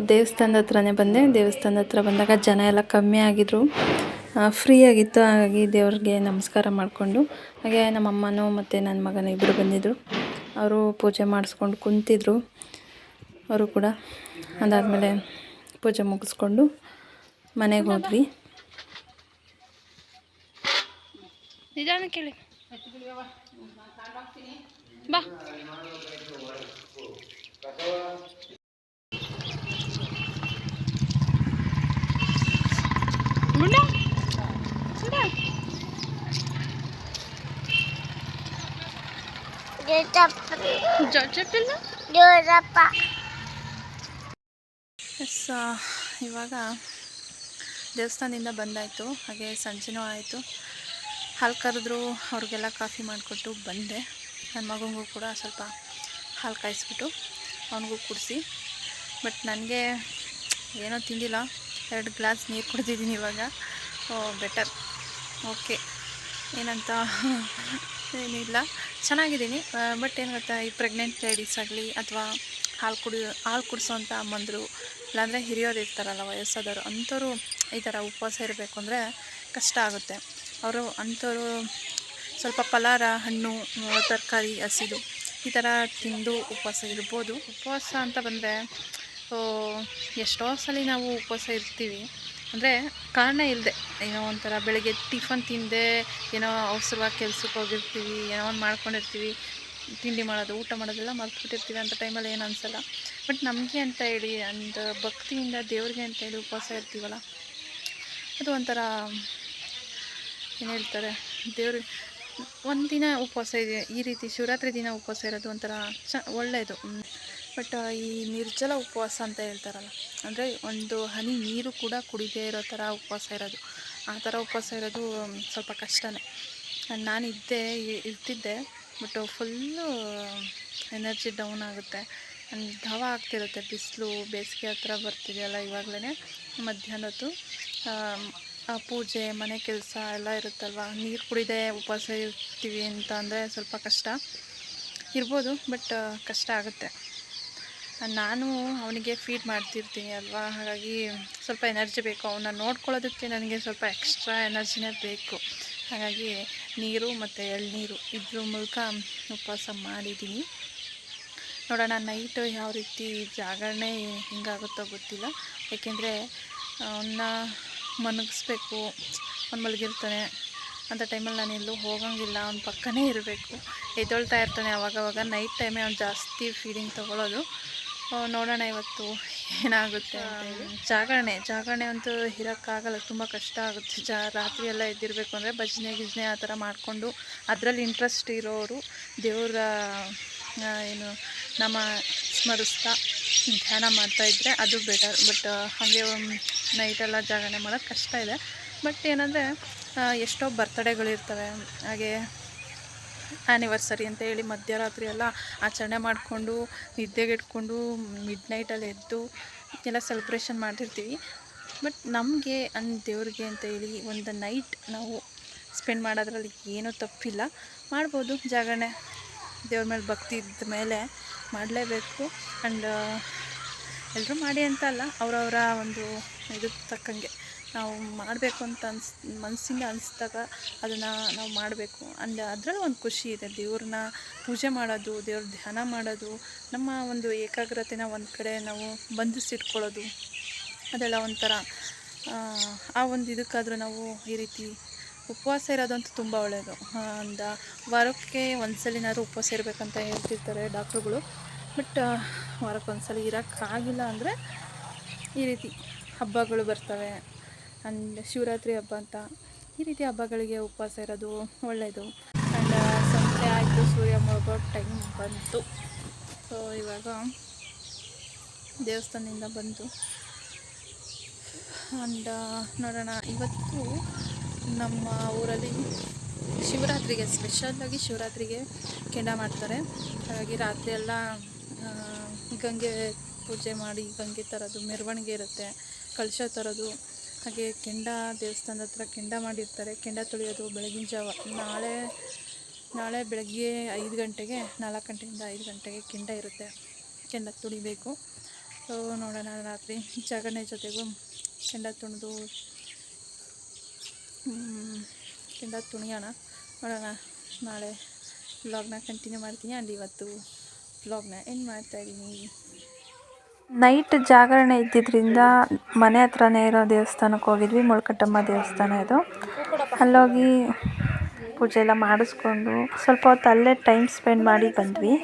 A: ದೇವಸ್ಥಾನದ ಹತ್ರನೇ ಬಂದೆ. ದೇವಸ್ಥಾನದ ಹತ್ರ ಬಂದಾಗ ಜನ ಎಲ್ಲ ಕಮ್ಮಿ ಆಗಿದ್ರು, ಫ್ರೀ ಆಗಿತ್ತು. ಹಾಗಾಗಿ ದೇವ್ರಿಗೆ ನಮಸ್ಕಾರ ಮಾಡಿಕೊಂಡು, ಹಾಗೆ ನಮ್ಮ ಅಮ್ಮನೂ ಮತ್ತು ನನ್ನ ಮಗನ ಇಬ್ಬರು ಬಂದಿದ್ದರು. ಅವರು ಪೂಜೆ ಮಾಡಿಸ್ಕೊಂಡು ಕುಂತಿದ್ರು ಅವರು ಕೂಡ. ಅದಾದಮೇಲೆ ಪೂಜೆ ಮುಗಿಸ್ಕೊಂಡು ಮನೆಗೆ ಹೋದ್ವಿ. ನಿಧಾನ ಕೇಳಿ ಬಾ. ಇವಾಗ ದೇವಸ್ಥಾನದಿಂದ ಬಂದಾಯಿತು. ಹಾಗೆ ಸಂಜೆನೂ ಆಯಿತು. ಹಾಲು ಕರೆದ್ರು, ಅವ್ರಿಗೆಲ್ಲ ಕಾಫಿ ಮಾಡಿಕೊಟ್ಟು ಬಂದೆ. ನನ್ನ ಮಗನಿಗೂ ಕೂಡ ಸ್ವಲ್ಪ ಹಾಲು ಕಾಯಿಸ್ಬಿಟ್ಟು ಅವನಿಗೂ ಕುಡಿಸಿ. ಬಟ್ ನನಗೆ ಏನೋ ತಿಂದಿಲ್ಲ, 2 ಗ್ಲಾಸ್ ನೀರು ಕುಡಿದಿದ್ದೀನಿ ಇವಾಗ. ಬೆಟರ್, ಓಕೆ, ಏನಂತ ಏನಿಲ್ಲ, ಚೆನ್ನಾಗಿದ್ದೀನಿ. ಬಟ್ ಏನು ಗೊತ್ತಾ, ಈ ಪ್ರೆಗ್ನೆಂಟ್ ಲೇಡೀಸ್ ಆಗಲಿ ಅಥವಾ ಹಾಲು ಕುಡಿಸೋಂಥ ಅಮ್ಮಂದರು, ಇಲ್ಲಾಂದರೆ ಹಿರಿಯೋರು ಇರ್ತಾರಲ್ಲ, ವಯಸ್ಸಾದವರು, ಅಂಥವ್ರು ಈ ಥರ ಉಪವಾಸ ಇರಬೇಕು ಅಂದರೆ ಕಷ್ಟ ಆಗುತ್ತೆ. ಅವರು ಅಂಥವ್ರು ಸ್ವಲ್ಪ ಫಲಾಹಾರ, ಹಣ್ಣು, ತರಕಾರಿ, ಹಸಿದು ಈ ಥರ ತಿಂದು ಉಪವಾಸ ಇರ್ಬೋದು. ಉಪವಾಸ ಅಂತ ಬಂದರೆ ಎಷ್ಟೋ ಸಲ ನಾವು ಉಪವಾಸ ಇರ್ತೀವಿ ಅಂದರೆ ಕಾರಣ ಇಲ್ಲದೆ, ಏನೋ ಒಂಥರ ಬೆಳಗ್ಗೆ ಟಿಫನ್ ತಿಂದೆ ಏನೋ ಅವಸರವಾಗಿ ಕೆಲ್ಸಕ್ಕೆ ಹೋಗಿರ್ತೀವಿ, ಏನೋ ಒಂದು ಮಾಡ್ಕೊಂಡಿರ್ತೀವಿ, ತಿಂಡಿ ಮಾಡೋದು, ಊಟ ಮಾಡೋದೆಲ್ಲ ಮರ್ತ್ಬಿಟ್ಟಿರ್ತೀವಿ. ಅಂಥ ಟೈಮಲ್ಲಿ ಏನು ಅನಿಸಲ್ಲ. ಬಟ್ ನಮಗೆ ಅಂತ ಹೇಳಿ, ಒಂದು ಭಕ್ತಿಯಿಂದ ದೇವ್ರಿಗೆ ಅಂತ ಹೇಳಿ ಉಪವಾಸ ಇರ್ತೀವಲ್ಲ, ಅದು ಒಂಥರ ಏನು ಹೇಳ್ತಾರೆ, ದೇವ್ರಿಗೆ ಒಂದಿನ ಉಪವಾಸ ಇದೆ, ಈ ರೀತಿ ಶಿವರಾತ್ರಿ ದಿನ ಉಪವಾಸ ಇರೋದು ಒಂಥರ ಒಳ್ಳೆಯದು. ಬಟ್ ಈ ನಿರ್ಜಲ ಉಪವಾಸ ಅಂತ ಹೇಳ್ತಾರಲ್ಲ, ಅಂದರೆ ಒಂದು ಹನಿ ನೀರು ಕೂಡ ಕುಡಿದೇ ಇರೋ ಥರ ಉಪವಾಸ ಇರೋದು, ಆ ಥರ ಉಪವಾಸ ಇರೋದು ಸ್ವಲ್ಪ ಕಷ್ಟನೇ. ನಾನು ಇರ್ತಿದ್ದೆ, ಬಟ್ ಫುಲ್ಲು ಎನರ್ಜಿ ಡೌನ್ ಆಗುತ್ತೆ, ಧಾವ ಆಗ್ತಿರುತ್ತೆ. ಬಿಸಿಲು ಬೇಸಿಗೆ ಹತ್ರ ಬರ್ತಿದೆಯಲ್ಲ, ಇವಾಗಲೇ ಮಧ್ಯಾಹ್ನ ಹೊತ್ತು ಪೂಜೆ, ಮನೆ ಕೆಲಸ ಎಲ್ಲ ಇರುತ್ತಲ್ವ, ನೀರು ಕುಡಿದೇ ಉಪವಾಸ ಇರ್ತೀವಿ ಅಂತ ಅಂದರೆ ಸ್ವಲ್ಪ ಕಷ್ಟ ಇರ್ಬೋದು. ಬಟ್ ಕಷ್ಟ ಆಗುತ್ತೆ. ನಾನು ಅವನಿಗೆ ಫೀಡ್ ಮಾಡ್ತಿರ್ತೀನಿ ಅಲ್ವಾ, ಹಾಗಾಗಿ ಸ್ವಲ್ಪ ಎನರ್ಜಿ ಬೇಕು. ಅವನ್ನ ನೋಡ್ಕೊಳ್ಳೋದಕ್ಕೆ ನನಗೆ ಸ್ವಲ್ಪ ಎಕ್ಸ್ಟ್ರಾ ಎನರ್ಜಿನೇ ಬೇಕು. ಹಾಗಾಗಿ ನೀರು ಮತ್ತು ಎಳ್ನೀರು ಇದ್ರ ಮೂಲಕ ಉಪವಾಸ ಮಾಡಿದ್ದೀನಿ. ನೋಡೋಣ ನೈಟು ಯಾವ ರೀತಿ ಜಾಗರಣೆ ಹಿಂಗಾಗುತ್ತೋ ಗೊತ್ತಿಲ್ಲ. ಏಕೆಂದರೆ ಅವನ್ನ ಮನಗಿಸ್ಬೇಕು, ಅವ್ನು ಮಲಗಿರ್ತಾನೆ ಅಂಥ ಟೈಮಲ್ಲಿ ನಾನು ಎಲ್ಲೂ ಹೋಗೋಂಗಿಲ್ಲ, ಅವ್ನ ಪಕ್ಕನೇ ಇರಬೇಕು. ಎದ್ದೊಳ್ತಾ ಇರ್ತಾನೆ ಆವಾಗವಾಗ. ನೈಟ್ ಟೈಮೇ ಅವ್ನು ಜಾಸ್ತಿ ಫೀಡಿಂಗ್ ತೊಗೊಳ್ಳೋದು. ನೋಡೋಣ ಇವತ್ತು ಏನಾಗುತ್ತೆ ಅಂತ ಹೇಳಿ. ಜಾಗರಣೆ ಅಂತೂ ಇರೋಕ್ಕಾಗಲ್ಲ, ತುಂಬ ಕಷ್ಟ ಆಗುತ್ತೆ. ರಾತ್ರಿ ಎಲ್ಲ ಎದ್ದಿರಬೇಕು ಅಂದರೆ ಭಜನೆ ಗಿಜನೆ ಆ ಥರ ಮಾಡಿಕೊಂಡು ಅದರಲ್ಲಿ ಇಂಟ್ರೆಸ್ಟ್ ಇರೋರು ದೇವರ ಏನು ನಮ್ಮ ಸ್ಮರಿಸ್ತಾ ಧ್ಯಾನ ಮಾಡ್ತಾಯಿದ್ರೆ ಅದು ಬೆಟರ್. ಬಟ್ ಹಾಗೆ ನೈಟೆಲ್ಲ ಜಾಗರಣೆ ಮಾಡೋದು ಕಷ್ಟ ಇದೆ. ಬಟ್ ಏನಂದರೆ ಎಷ್ಟೋ ಬರ್ತಡೇಗಳಿರ್ತವೆ, ಹಾಗೆ ಆ್ಯನಿವರ್ಸರಿ ಅಂತ ಹೇಳಿ ಮಧ್ಯರಾತ್ರಿ ಎಲ್ಲ ಆಚರಣೆ ಮಾಡಿಕೊಂಡು ನಿದ್ದೆಗೆಟ್ಕೊಂಡು ಮಿಡ್ ನೈಟಲ್ಲಿ ಎದ್ದು ಎಲ್ಲ ಸೆಲೆಬ್ರೇಷನ್ ಮಾಡಿರ್ತೀವಿ. ಬಟ್ ನಮಗೆ ದೇವ್ರಿಗೆ ಅಂತ ಹೇಳಿ ಒಂದು ನೈಟ್ ನಾವು ಸ್ಪೆಂಡ್ ಮಾಡೋದ್ರಲ್ಲಿ ಏನೂ ತಪ್ಪಿಲ್ಲ, ಮಾಡ್ಬೋದು. ಜಾಗರಣೆ ದೇವ್ರ ಮೇಲೆ ಭಕ್ತಿ ಇದ್ದ ಮೇಲೆ ಮಾಡಲೇಬೇಕು. ಆ್ಯಂಡ್ ಎಲ್ಲರೂ ಮಾಡಿ ಅಂತ ಅಲ್ಲ, ಅವರವರ ಒಂದು ಇದಕ್ಕೆ ತಕ್ಕಂಗೆ ನಾವು ಮಾಡಬೇಕು ಅಂತ ಮನಸ್ಸಿಂದ ಅನಿಸ್ದಾಗ ಅದನ್ನು ನಾವು ಮಾಡಬೇಕು. ಆ್ಯಂಡ್ ಅದರಲ್ಲೂ ಒಂದು ಖುಷಿ ಇದೆ. ದೇವ್ರನ್ನ ಪೂಜೆ ಮಾಡೋದು, ದೇವ್ರ ಧ್ಯಾನ ಮಾಡೋದು, ನಮ್ಮ ಒಂದು ಏಕಾಗ್ರತೆನ ಒಂದು ಕಡೆ ನಾವು ಬಂಧಿಸಿಟ್ಕೊಳ್ಳೋದು, ಅದೆಲ್ಲ ಒಂಥರ ಆ ಒಂದು ಇದಕ್ಕಾದರೂ ನಾವು ಈ ರೀತಿ ಉಪವಾಸ ಇರೋದಂತೂ ತುಂಬ ಒಳ್ಳೆಯದು. ಒಂದು ವಾರಕ್ಕೆ ಒಂದ್ಸಲಿನಾದ್ರು ಉಪವಾಸ ಇರಬೇಕಂತ ಹೇಳ್ತಿರ್ತಾರೆ ಡಾಕ್ಟ್ರುಗಳು. ಬಟ್ ವಾರಕ್ಕೊಂದ್ಸಲ ಇರೋಕ್ಕಾಗಿಲ್ಲ ಅಂದರೆ ಈ ರೀತಿ ಹಬ್ಬಗಳು ಬರ್ತವೆ. ಆ್ಯಂಡ್ ಶಿವರಾತ್ರಿ ಹಬ್ಬ ಅಂತ ಈ ರೀತಿ ಹಬ್ಬಗಳಿಗೆ ಉಪವಾಸ ಇರೋದು ಒಳ್ಳೆಯದು. ಆ್ಯಂಡ್ ಸಂಜೆ ಆಯಿತು, ಸೂರ್ಯ ಮುಳುಗೋ ಟೈಮ್ ಬಂತು. ಸೊ ಇವಾಗ ದೇವಸ್ಥಾನದಿಂದ ಬಂದು ಆ್ಯಂಡ್ ನೋಡೋಣ. ಇವತ್ತು ನಮ್ಮ ಊರಲ್ಲಿ ಶಿವರಾತ್ರಿಗೆ ಸ್ಪೆಷಲ್ಲಾಗಿ ಶಿವರಾತ್ರಿಗೆ ಕೆಂಡ ಮಾಡ್ತಾರೆ. ಹಾಗಾಗಿ ರಾತ್ರಿ ಎಲ್ಲ ಗಂಗೆ ಪೂಜೆ ಮಾಡಿ ಗಂಗೆ ತರೋದು, ಮೆರವಣಿಗೆ ಇರುತ್ತೆ, ಕಳಶ ತರೋದು, ಹಾಗೆ ಕೆಂಡ ದೇವಸ್ಥಾನದ ಹತ್ರ ಕೆಂಡ ಮಾಡಿರ್ತಾರೆ. ಕೆಂಡ ತುಳಿಯೋದು ಬೆಳಗಿನ ಜಾವ. ನಾಳೆ ಬೆಳಗ್ಗೆ 5 ಗಂಟೆಗೆ, 4 ಗಂಟೆಯಿಂದ 5 ಗಂಟೆಗೆ ಕೆಂಡ ಇರುತ್ತೆ. ಕೆಂಡ ತುಳಿಬೇಕು. ಸೊ ನೋಡೋಣ, ರಾತ್ರಿ ಜಾಗರಣೆ ಜೊತೆಗೂ ಕೆಂಡ ತುಣಿಯೋಣ. ನೋಡೋಣ, ನಾಳೆ ವ್ಲಾಗ್ನ ಕಂಟಿನ್ಯೂ ಮಾಡ್ತೀನಿ. ಆ್ಯಂಡ್ ಇವತ್ತು ವ್ಲಾಗ್ನ ಎಂಡ್ ಮಾಡ್ತಾಯಿದ್ದೀನಿ. ನೈಟ್ ಜಾಗರಣೆ ಇದ್ದಿದ್ದರಿಂದ ಮನೆ ಹತ್ರನೇ ಇರೋ ದೇವಸ್ಥಾನಕ್ಕೆ ಹೋಗಿದ್ವಿ. ಮುಳ್ಕಟ್ಟಮ್ಮ ದೇವಸ್ಥಾನ ಇದು. ಅಲ್ಲೋಗಿ ಪೂಜೆ ಎಲ್ಲ ಮಾಡಿಸ್ಕೊಂಡು ಸ್ವಲ್ಪ ಹೊತ್ತು ಅಲ್ಲೇ ಟೈಮ್ ಸ್ಪೆಂಡ್ ಮಾಡಿ ಬಂದ್ವಿ.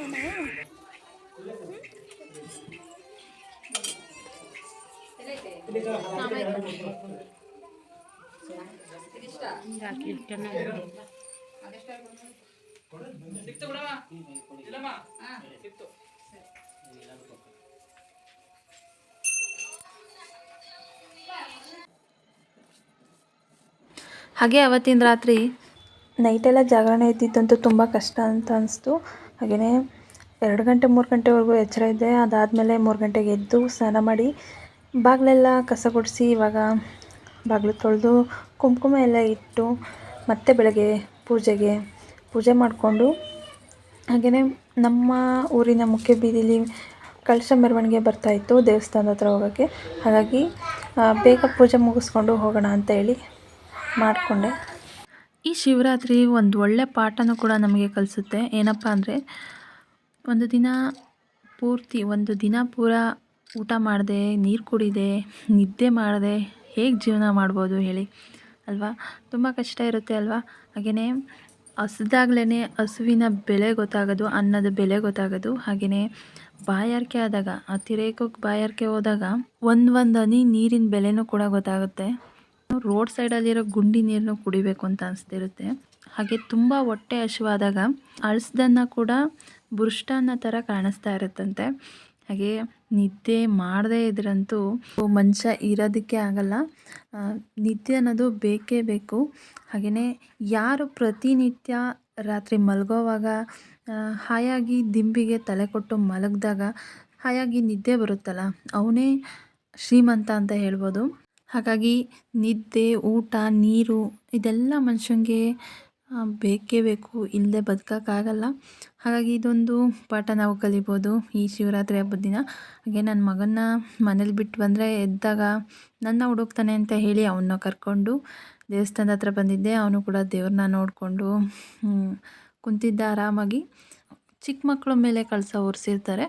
A: ಹಾಗೆ ಅವತ್ತಿನ ರಾತ್ರಿ ನೈಟೆಲ್ಲ ಜಾಗರಣೆ ಇದ್ದಿದ್ದಂತೂ ತುಂಬ ಕಷ್ಟ ಅಂತ ಅನಿಸ್ತು. ಹಾಗೆಯೇ 2 ಗಂಟೆ 3 ಗಂಟೆವರೆಗೂ ಎಚ್ಚರ ಇದ್ದೆ. ಅದಾದಮೇಲೆ 3 ಗಂಟೆಗೆ ಎದ್ದು ಸ್ನಾನ ಮಾಡಿ ಬಾಗಿಲೆಲ್ಲ ಕಸ ಗುಡಿಸಿ ಇವಾಗ ಬಾಗಿಲು ತೊಳೆದು ಕುಂಕುಮ ಎಲ್ಲ ಇಟ್ಟು ಮತ್ತೆ ಬೆಳಗ್ಗೆ ಪೂಜೆ ಮಾಡಿಕೊಂಡು, ಹಾಗೆಯೇ ನಮ್ಮ ಊರಿನ ಮುಖ್ಯ ಬೀದಿಲಿ ಕಳಶ ಮೆರವಣಿಗೆ ಬರ್ತಾಯಿತ್ತು ದೇವಸ್ಥಾನದ ಹತ್ರ ಹೋಗೋಕ್ಕೆ. ಹಾಗಾಗಿ ಬೇಗ ಪೂಜೆ ಮುಗಿಸ್ಕೊಂಡು ಹೋಗೋಣ ಅಂತ ಹೇಳಿ ಮಾಡಿಕೊಂಡೆ. ಈ ಶಿವರಾತ್ರಿ ಒಂದು ಒಳ್ಳೆ ಪಾಠನೂ ಕೂಡ ನಮಗೆ ಕಲಿಸುತ್ತೆ. ಏನಪ್ಪ ಅಂದರೆ, ಒಂದು ದಿನ ಪೂರ ಊಟ ಮಾಡದೆ, ನೀರು ಕುಡಿದೆ, ನಿದ್ದೆ ಮಾಡದೆ ಹೇಗೆ ಜೀವನ ಮಾಡ್ಬೋದು ಹೇಳಿ ಅಲ್ವಾ? ತುಂಬ ಕಷ್ಟ ಇರುತ್ತೆ ಅಲ್ವಾ? ಹಾಗೆಯೇ ಹಸಿದಾಗ್ಲೇ ಹಸುವಿನ ಬೆಲೆ ಗೊತ್ತಾಗೋದು, ಅನ್ನದ ಬೆಲೆ ಗೊತ್ತಾಗೋದು. ಹಾಗೆಯೇ ಬಾಯಾರಿಕೆ ಆದಾಗ, ಅತಿರೇಕಕ್ಕೆ ಬಾಯಾರಿಕೆ ಹೋದಾಗ ಒಂದು ಹನಿ ನೀರಿನ ಬೆಲೆನೂ ಕೂಡ ಗೊತ್ತಾಗುತ್ತೆ. ರೋಡ್ ಸೈಡಲ್ಲಿರೋ ಗುಂಡಿ ನೀರನ್ನು ಕುಡಿಬೇಕು ಅಂತ ಅನಿಸ್ತಿರುತ್ತೆ. ಹಾಗೆ ತುಂಬ ಹೊಟ್ಟೆ ಹಸಿವಾದಾಗ ಅಳಿಸ್ದನ್ನ ಕೂಡ ಬುರುಷ್ಟಾನ್ನ ಥರ ಕಾಣಿಸ್ತಾ ಇರುತ್ತಂತೆ. ಹಾಗೆ ನಿದ್ದೆ ಮಾಡದೇ ಇದ್ರಂತೂ ಮನುಷ್ಯ ಇರೋದಕ್ಕೆ ಆಗಲ್ಲ. ನಿದ್ದೆ ಅನ್ನೋದು ಬೇಕೇ ಬೇಕು. ಹಾಗೆಯೇ ಯಾರು ಪ್ರತಿನಿತ್ಯ ರಾತ್ರಿ ಮಲಗೋವಾಗ ಹಾಯಾಗಿ ದಿಂಬಿಗೆ ತಲೆ ಕೊಟ್ಟು ಮಲಗಿದಾಗ ಹಾಯಾಗಿ ನಿದ್ದೆ ಬರುತ್ತಲ್ಲ, ಅವನೇ ಶ್ರೀಮಂತ ಅಂತ ಹೇಳ್ಬೋದು. ಹಾಗಾಗಿ ನಿದ್ದೆ, ಊಟ, ನೀರು ಇದೆಲ್ಲ ಮನುಷ್ಯನಿಗೆ ಬೇಕೇ ಬೇಕು, ಇಲ್ಲದೆ ಬದುಕೋಕ್ಕಾಗಲ್ಲ. ಹಾಗಾಗಿ ಇದೊಂದು ಪಾಠ ನಾವು ಕಲಿಬೋದು ಈ ಶಿವರಾತ್ರಿ ಹಬ್ಬದ ದಿನ. ಹಾಗೆ ನನ್ನ ಮಗನ್ನ ಮನೇಲಿ ಬಿಟ್ಟು ಬಂದರೆ ಎದ್ದಾಗ ನನ್ನ ಹುಡುಕ್ತಾನೆ ಅಂತ ಹೇಳಿ ಅವನ್ನ ಕರ್ಕೊಂಡು ದೇವಸ್ಥಾನದ ಹತ್ರ ಬಂದಿದ್ದೆ. ಅವನು ಕೂಡ ದೇವ್ರನ್ನ ನೋಡಿಕೊಂಡು ಕುಂತಿದ್ದ ಆರಾಮಾಗಿ. ಚಿಕ್ಕ ಮಕ್ಕಳ ಮೇಲೆ ಕಳಸ ಒರೆಸಿರ್ತಾರೆ,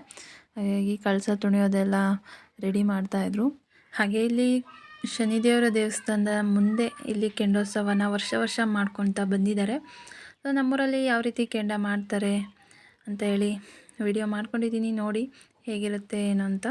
A: ಹಾಗಾಗಿ ಕಳಸ ತುಣಿಯೋದೆಲ್ಲ ರೆಡಿ ಮಾಡ್ತಾಯಿದ್ರು. ಹಾಗೆ ಇಲ್ಲಿ ಶನಿದೇವರ ದೇವಸ್ಥಾನದ ಮುಂದೆ ಇಲ್ಲಿ ಕೆಂಡೋತ್ಸವನ ವರ್ಷ ಮಾಡ್ಕೊತಾ ಬಂದಿದ್ದಾರೆ. ಸೊ ನಮ್ಮೂರಲ್ಲಿ ಯಾವ ರೀತಿ ಕೆಂಡ ಮಾಡ್ತಾರೆ ಅಂತ ಹೇಳಿ ವಿಡಿಯೋ ಮಾಡ್ಕೊಂಡಿದ್ದೀನಿ, ನೋಡಿ ಹೇಗಿರುತ್ತೆ ಏನು ಅಂತ.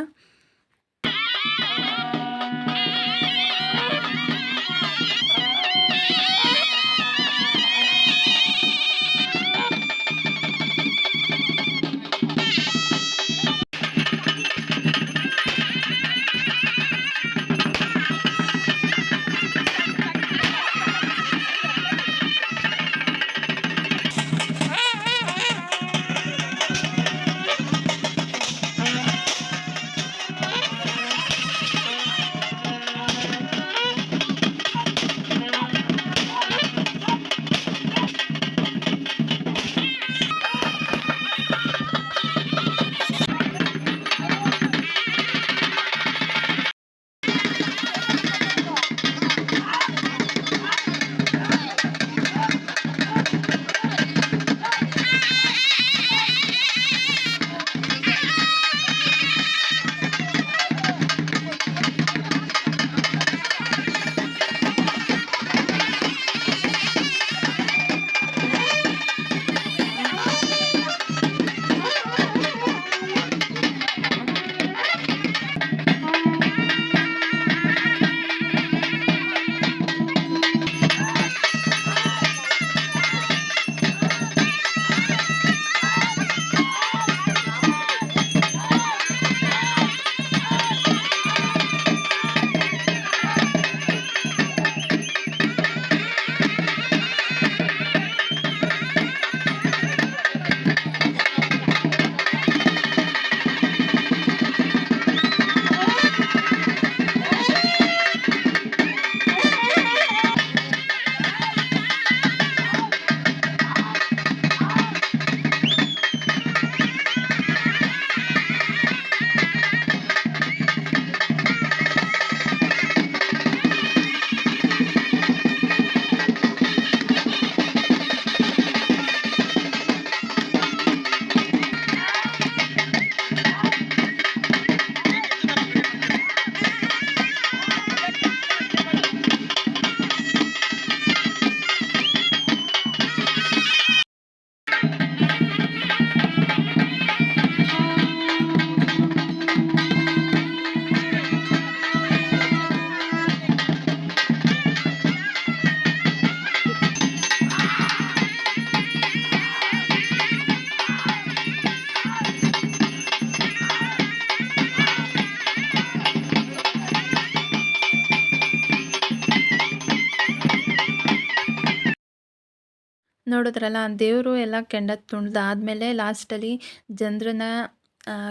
A: ನೋಡಿದ್ರಲ್ಲ, ದೇವರು ಎಲ್ಲ ಕೆಂಡ ತುಳಿದಾದ್ಮೇಲೆ ಲಾಸ್ಟಲ್ಲಿ ಜನರನ್ನ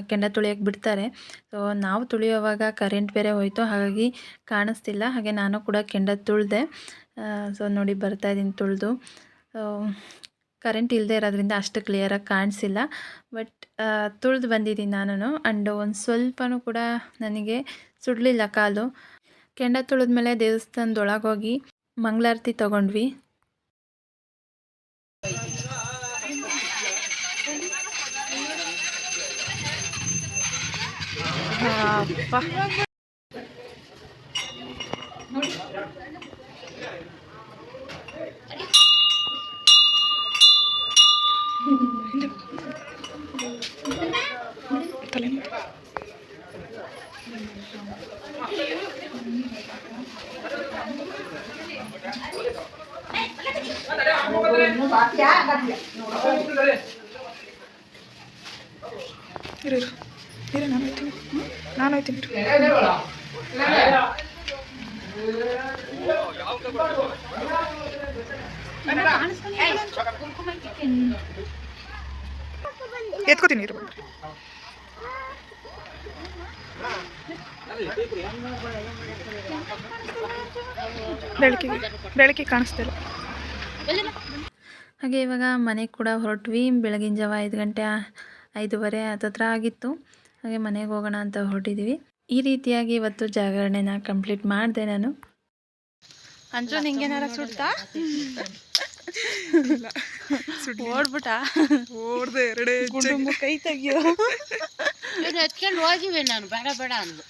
A: ಕೆಂಡ ತುಳಿಯೋಕ್ಕೆ ಬಿಡ್ತಾರೆ. ಸೊ ನಾವು ತುಳಿಯೋವಾಗ ಕರೆಂಟ್ ಬೇರೆ ಹೋಯಿತು, ಹಾಗಾಗಿ ಕಾಣಿಸ್ತಿಲ್ಲ. ಹಾಗೆ ನಾನು ಕೂಡ ಕೆಂಡ ತುಳಿದೆ. ಸೊ ನೋಡಿ ಬರ್ತಾಯಿದ್ದೀನಿ ತುಳಿದು. ಕರೆಂಟ್ ಇಲ್ಲದೆ ಇರೋದ್ರಿಂದ ಅಷ್ಟು ಕ್ಲಿಯರಾಗಿ ಕಾಣಿಸಿಲ್ಲ, ಬಟ್ ತುಳಿದು ಬಂದಿದ್ದೀನಿ ನಾನು. ಆ್ಯಂಡ್ ಒಂದು ಸ್ವಲ್ಪನೂ ಕೂಡ ನನಗೆ ಸುಡಲಿಲ್ಲ ಕಾಲು. ಕೆಂಡ ತುಳಿದ್ಮೇಲೆ ದೇವಸ್ಥಾನದೊಳಗೆ ಹೋಗಿ ಮಂಗಳಾರತಿ ತೊಗೊಂಡ್ವಿ. ನಾನು ಹೋಯ್ತೀನಿ. ಎತ್ಕೋತೀನಿ ಇರು. ಬೆಳಕಿಗೆ ಕಾಣಿಸ್ತಿಲ್ಲ. ಹಾಗೆ ಇವಾಗ ಮನೆಗೆ ಕೂಡ ಹೊರಟ್ವಿ. ಬೆಳಗಿನ ಜಾವ 5 ಗಂಟೆ 5:30 ಹತ್ತತ್ರ ಆಗಿತ್ತು. ಹಾಗೆ ಮನೆಗೆ ಹೋಗೋಣ ಅಂತ ಹೊರಟಿದ್ದೀವಿ. ಈ ರೀತಿಯಾಗಿ ಇವತ್ತು ಜಾಗರಣೆನ ಕಂಪ್ಲೀಟ್ ಮಾಡಿದೆ ನಾನು.
B: ಅಂಚು ನಿಂಗೇನಾರ ಸುಡ್ತಾ ಓಡ್ಬಿಟ್ಟ
C: ಓಡ್ದೆ ಎರಡೇ
B: ಗುಂಡು ಕೈ ತೆಗಿಯೋ
D: ಎತ್ಕೊಂಡು ಹೋಗಿವೆ ನಾನು ಬೇಡ ಬೇಡ ಅಂದು.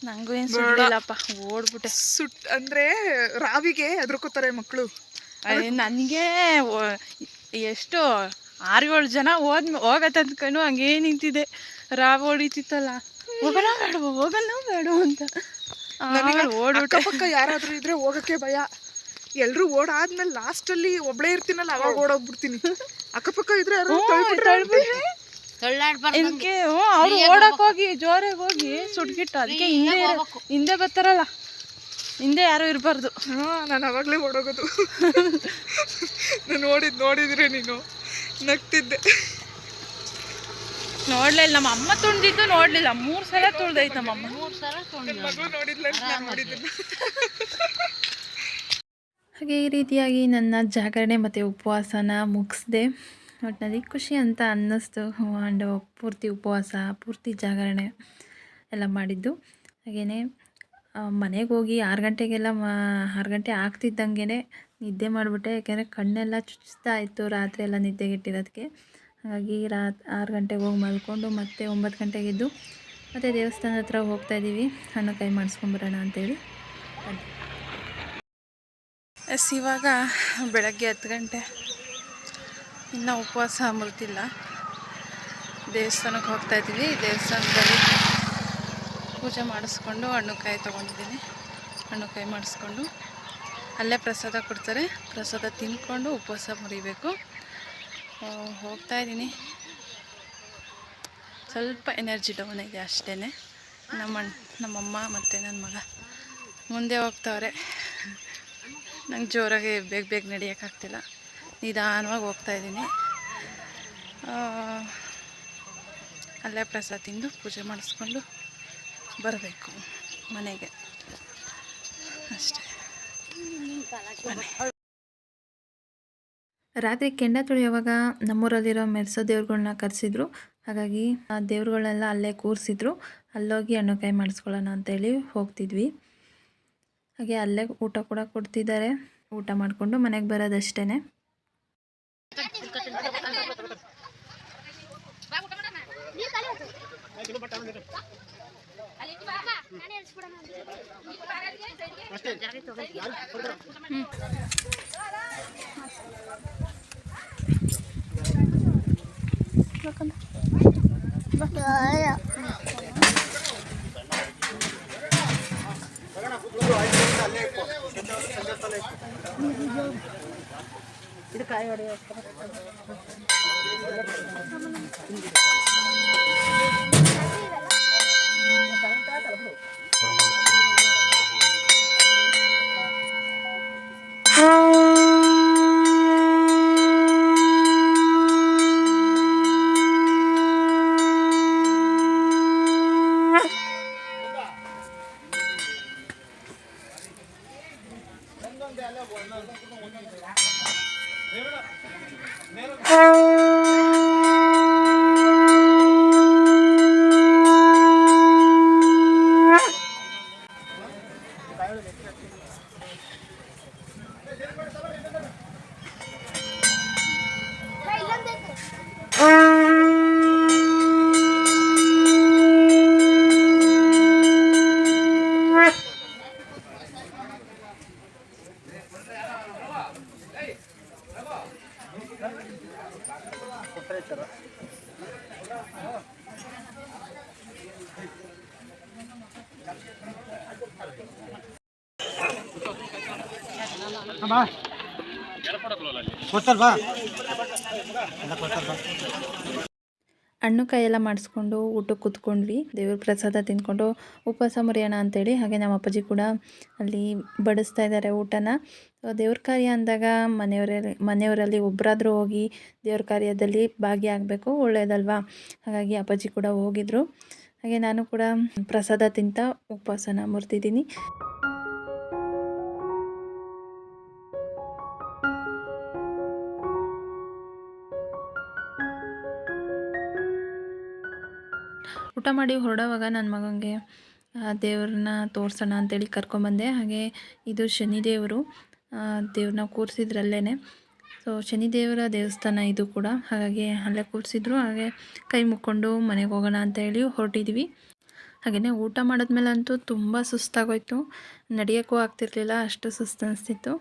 B: ನಂಗೂ ಏನು ಸುಡಲಿಲ್ಲಪ್ಪ, ಓಡ್ಬಿಟ್ಟೆ.
C: ಅಂದ್ರೆ ರಾವಿಗೆ ಹೆದರ್ಕೋತಾರೆ ಮಕ್ಕಳು.
B: ನನಗೆ ಎಷ್ಟು 6-7 ಜನ ಹೋಗತ್ತೆ ಅಂದ್ಕೊಂಡು ಹಂಗೇ ನಿಂತಿದೆ. ರಾವ್ ಹೊಡಿತಿತ್ತಲ್ಲ, ಹೋಗೋಣ ಬೇಡ ಅಂತ.
C: ಅಕ್ಕಪಕ್ಕ ಯಾರಾದ್ರೂ ಇದ್ರೆ ಹೋಗಕ್ಕೆ ಭಯ. ಎಲ್ರು ಓಡಾದ್ಮೇಲೆ ಲಾಸ್ಟಲ್ಲಿ ಒಬ್ಳೇ ಇರ್ತೀನಲ್ಲ, ಅವಾಗ ಓಡೋಗ್ಬಿಡ್ತೀನಿ. ಅಕ್ಕಪಕ್ಕ ಇದ್ರೆ ಯಾರು
B: ಇದಕ್ಕೆ ಅವ್ರು ಓಡಕ್ ಹೋಗಿ ಜೋರಾಗಿ ಹೋಗಿ ಸುಟ್ಗಿಟ್ಟು ಅದಕ್ಕೆ ಹಿಂದೆ ಬರ್ತಾರಲ್ಲ, ಹಿಂದೆ ಯಾರು ಇರಬಾರ್ದು.
C: ನಾನು ಅವಾಗಲೇ ಓಡೋಗೋದು. ನಾನು ನೋಡಿದ್ರೆ ನೀನು ನಗ್ತಿದ್ದೆ.
B: ನೋಡ್ಲಿಲ್ಲ, ನಮ್ಮ ಅಮ್ಮ ತುಳ್ದಿದ್ದು ನೋಡ್ಲಿಲ್ಲ. 3 ಸಲ ತುಳ್ದೈತೆ ನಮ್ಮಮ್ಮ.
D: 3 ಸಲ
C: ಮಗಳು ನೋಡಿದ್ಲ, ನಾನು ನೋಡಿದ್ದೀನಿ.
A: ಹಾಗೆ ಈ ರೀತಿಯಾಗಿ ನನ್ನ ಜಾಗರಣೆ ಮತ್ತು ಉಪವಾಸನ ಮುಗಿಸ್ದೆ. ಒಟ್ಟಿನಲ್ಲಿ ಖುಷಿ ಅಂತ ಅನ್ನಿಸ್ತು. ಆ್ಯಂಡ್ ಪೂರ್ತಿ ಉಪವಾಸ, ಪೂರ್ತಿ ಜಾಗರಣೆ ಎಲ್ಲ ಮಾಡಿದ್ದು. ಹಾಗೆಯೇ ಮನೆಗೆ ಹೋಗಿ 6 ಗಂಟೆಗೆಲ್ಲ 6 ಗಂಟೆ ಆಗ್ತಿದ್ದಂಗೆ ನಿದ್ದೆ ಮಾಡಿಬಿಟ್ಟೆ. ಯಾಕೆಂದರೆ ಕಣ್ಣೆಲ್ಲ ಚುಚ್ತಾ ಇತ್ತು ರಾತ್ರಿ ಎಲ್ಲ ನಿದ್ದೆಗೆಟ್ಟಿರೋದಕ್ಕೆ. ಹಾಗಾಗಿ 6 ಗಂಟೆಗೆ ಹೋಗಿ ಮಲ್ಕೊಂಡು ಮತ್ತೆ 9 ಗಂಟೆಗೆ ಎದ್ದು ಮತ್ತು ದೇವಸ್ಥಾನದ ಹತ್ರ ಹೋಗ್ತಾಯಿದ್ದೀವಿ. ಹಣ್ಣು ಕೈ ಮಾಡಿಸ್ಕೊಂಬರೋಣ ಅಂತೇಳಿ.
B: ಇವಾಗ ಬೆಳಗ್ಗೆ 10 ಗಂಟೆ, ಇನ್ನೂ ಉಪವಾಸ ಮುಗಿದಿಲ್ಲ. ದೇವಸ್ಥಾನಕ್ಕೆ ಹೋಗ್ತಾಯಿದ್ದೀವಿ. ದೇವಸ್ಥಾನದಲ್ಲಿ ಪೂಜೆ ಮಾಡಿಸ್ಕೊಂಡು ಹಣ್ಣು ಕಾಯಿ ತೊಗೊಂಡಿದ್ದೀನಿ. ಹಣ್ಣು ಕಾಯಿ ಮಾಡಿಸ್ಕೊಂಡು ಅಲ್ಲೇ ಪ್ರಸಾದ ಕೊಡ್ತಾರೆ. ಪ್ರಸಾದ ತಿಂದ್ಕೊಂಡು ಉಪವಾಸ ಮುರಿಬೇಕು. ಹೋಗ್ತಾಯಿದ್ದೀನಿ. ಸ್ವಲ್ಪ ಎನರ್ಜಿ ಡೌನ್ ಇದೆ ಅಷ್ಟೇ. ನಮ್ಮಮ್ಮ ಮತ್ತು ನನ್ನ ಮಗ ಮುಂದೆ ಹೋಗ್ತಾವ್ರೆ. ನಂಗೆ ಜೋರಾಗಿ ಬೇಗ ನಡೆಯೋಕ್ಕಾಗ್ತಿಲ್ಲ. ನಿಧಾನವಾಗಿ ಹೋಗ್ತಾಯಿದ್ದೀನಿ. ಅಲ್ಲೇ ಪ್ರಸಾದ ತಿಂದು ಪೂಜೆ ಮಾಡಿಸ್ಕೊಂಡು ಬರಬೇಕು ಮನೆಗೆ ಅಷ್ಟೇ.
A: ರಾತ್ರಿ ಕೆಂಡ ತುಳಿಯುವಾಗ ನಮ್ಮೂರಲ್ಲಿರೋ ಮೆರೆಸೋ ದೇವ್ರುಗಳ್ನ ಕರೆಸಿದ್ರು. ಹಾಗಾಗಿ ಆ ದೇವ್ರುಗಳನ್ನೆಲ್ಲ ಅಲ್ಲೇ ಕೂರಿಸಿದ್ರು. ಅಲ್ಲೋಗಿ ಹಣ್ಣು ಕಾಯಿ ಮಾಡಿಸ್ಕೊಳ್ಳೋಣ ಅಂತೇಳಿ ಹೋಗ್ತಿದ್ವಿ. ಹಾಗೆ ಅಲ್ಲೇ ಊಟ ಕೂಡ ಕೊಡ್ತಿದ್ದಾರೆ. ಊಟ ಮಾಡಿಕೊಂಡು ಮನೆಗೆ ಬರೋದಷ್ಟೇ. ಹಣ್ಣು ಕಾಯೆಲ್ಲ ಮಾಡಿಸ್ಕೊಂಡು ಊಟಕ್ಕೆ ಕೂತ್ಕೊಂಡ್ವಿ. ದೇವ್ರ ಪ್ರಸಾದ ತಿಂದ್ಕೊಂಡು ಉಪವಾಸ ಮುರಿಯೋಣ ಅಂತೇಳಿ. ಹಾಗೆ ನಮ್ಮ ಅಪ್ಪಾಜಿ ಕೂಡ ಅಲ್ಲಿ ಬಡಿಸ್ತಾ ಇದ್ದಾರೆ ಊಟನ. ದೇವ್ರ ಕಾರ್ಯ ಅಂದಾಗ ಮನೆಯವರಲ್ಲಿ ಒಬ್ಬರಾದರೂ ಹೋಗಿ ದೇವ್ರ ಕಾರ್ಯದಲ್ಲಿ ಭಾಗಿಯಾಗಬೇಕು, ಒಳ್ಳೆಯದಲ್ವಾ. ಹಾಗಾಗಿ ಅಪ್ಪಾಜಿ ಕೂಡ ಹೋಗಿದ್ರು. ಹಾಗೆ ನಾನು ಕೂಡ ಪ್ರಸಾದ ತಿಂತ ಉಪವಾಸನ ಮುರಿದಿದ್ದೀನಿ. ಊಟ ಮಾಡಿ ಹೊರಡೋವಾಗ ನನ್ನ ಮಗನಿಗೆ ದೇವ್ರನ್ನ ತೋರಿಸೋಣ ಅಂತೇಳಿ ಕರ್ಕೊಂಬಂದೆ. ಹಾಗೆ ಇದು ಶನಿದೇವರು, ದೇವ್ರನ್ನ ಕೂರಿಸಿದ್ರಲ್ಲೇ. ಸೊ ಶನಿದೇವರ ದೇವಸ್ಥಾನ ಇದು ಕೂಡ, ಹಾಗಾಗಿ ಅಲ್ಲೇ ಕೂರಿಸಿದ್ರು. ಹಾಗೆ ಕೈ ಮುಕ್ಕೊಂಡು ಮನೆಗೆ ಹೋಗೋಣ ಅಂತ ಹೇಳಿ ಹೊರಟಿದ್ವಿ. ಹಾಗೆಯೇ ಊಟ ಮಾಡಿದ್ಮೇಲೆ ಅಂತೂ ತುಂಬ ಸುಸ್ತಾಗೋಯ್ತು, ನಡೆಯೋಕ್ಕೂ ಆಗ್ತಿರ್ಲಿಲ್ಲ, ಅಷ್ಟು ಸುಸ್ತು ಅನಿಸ್ತಿತ್ತು.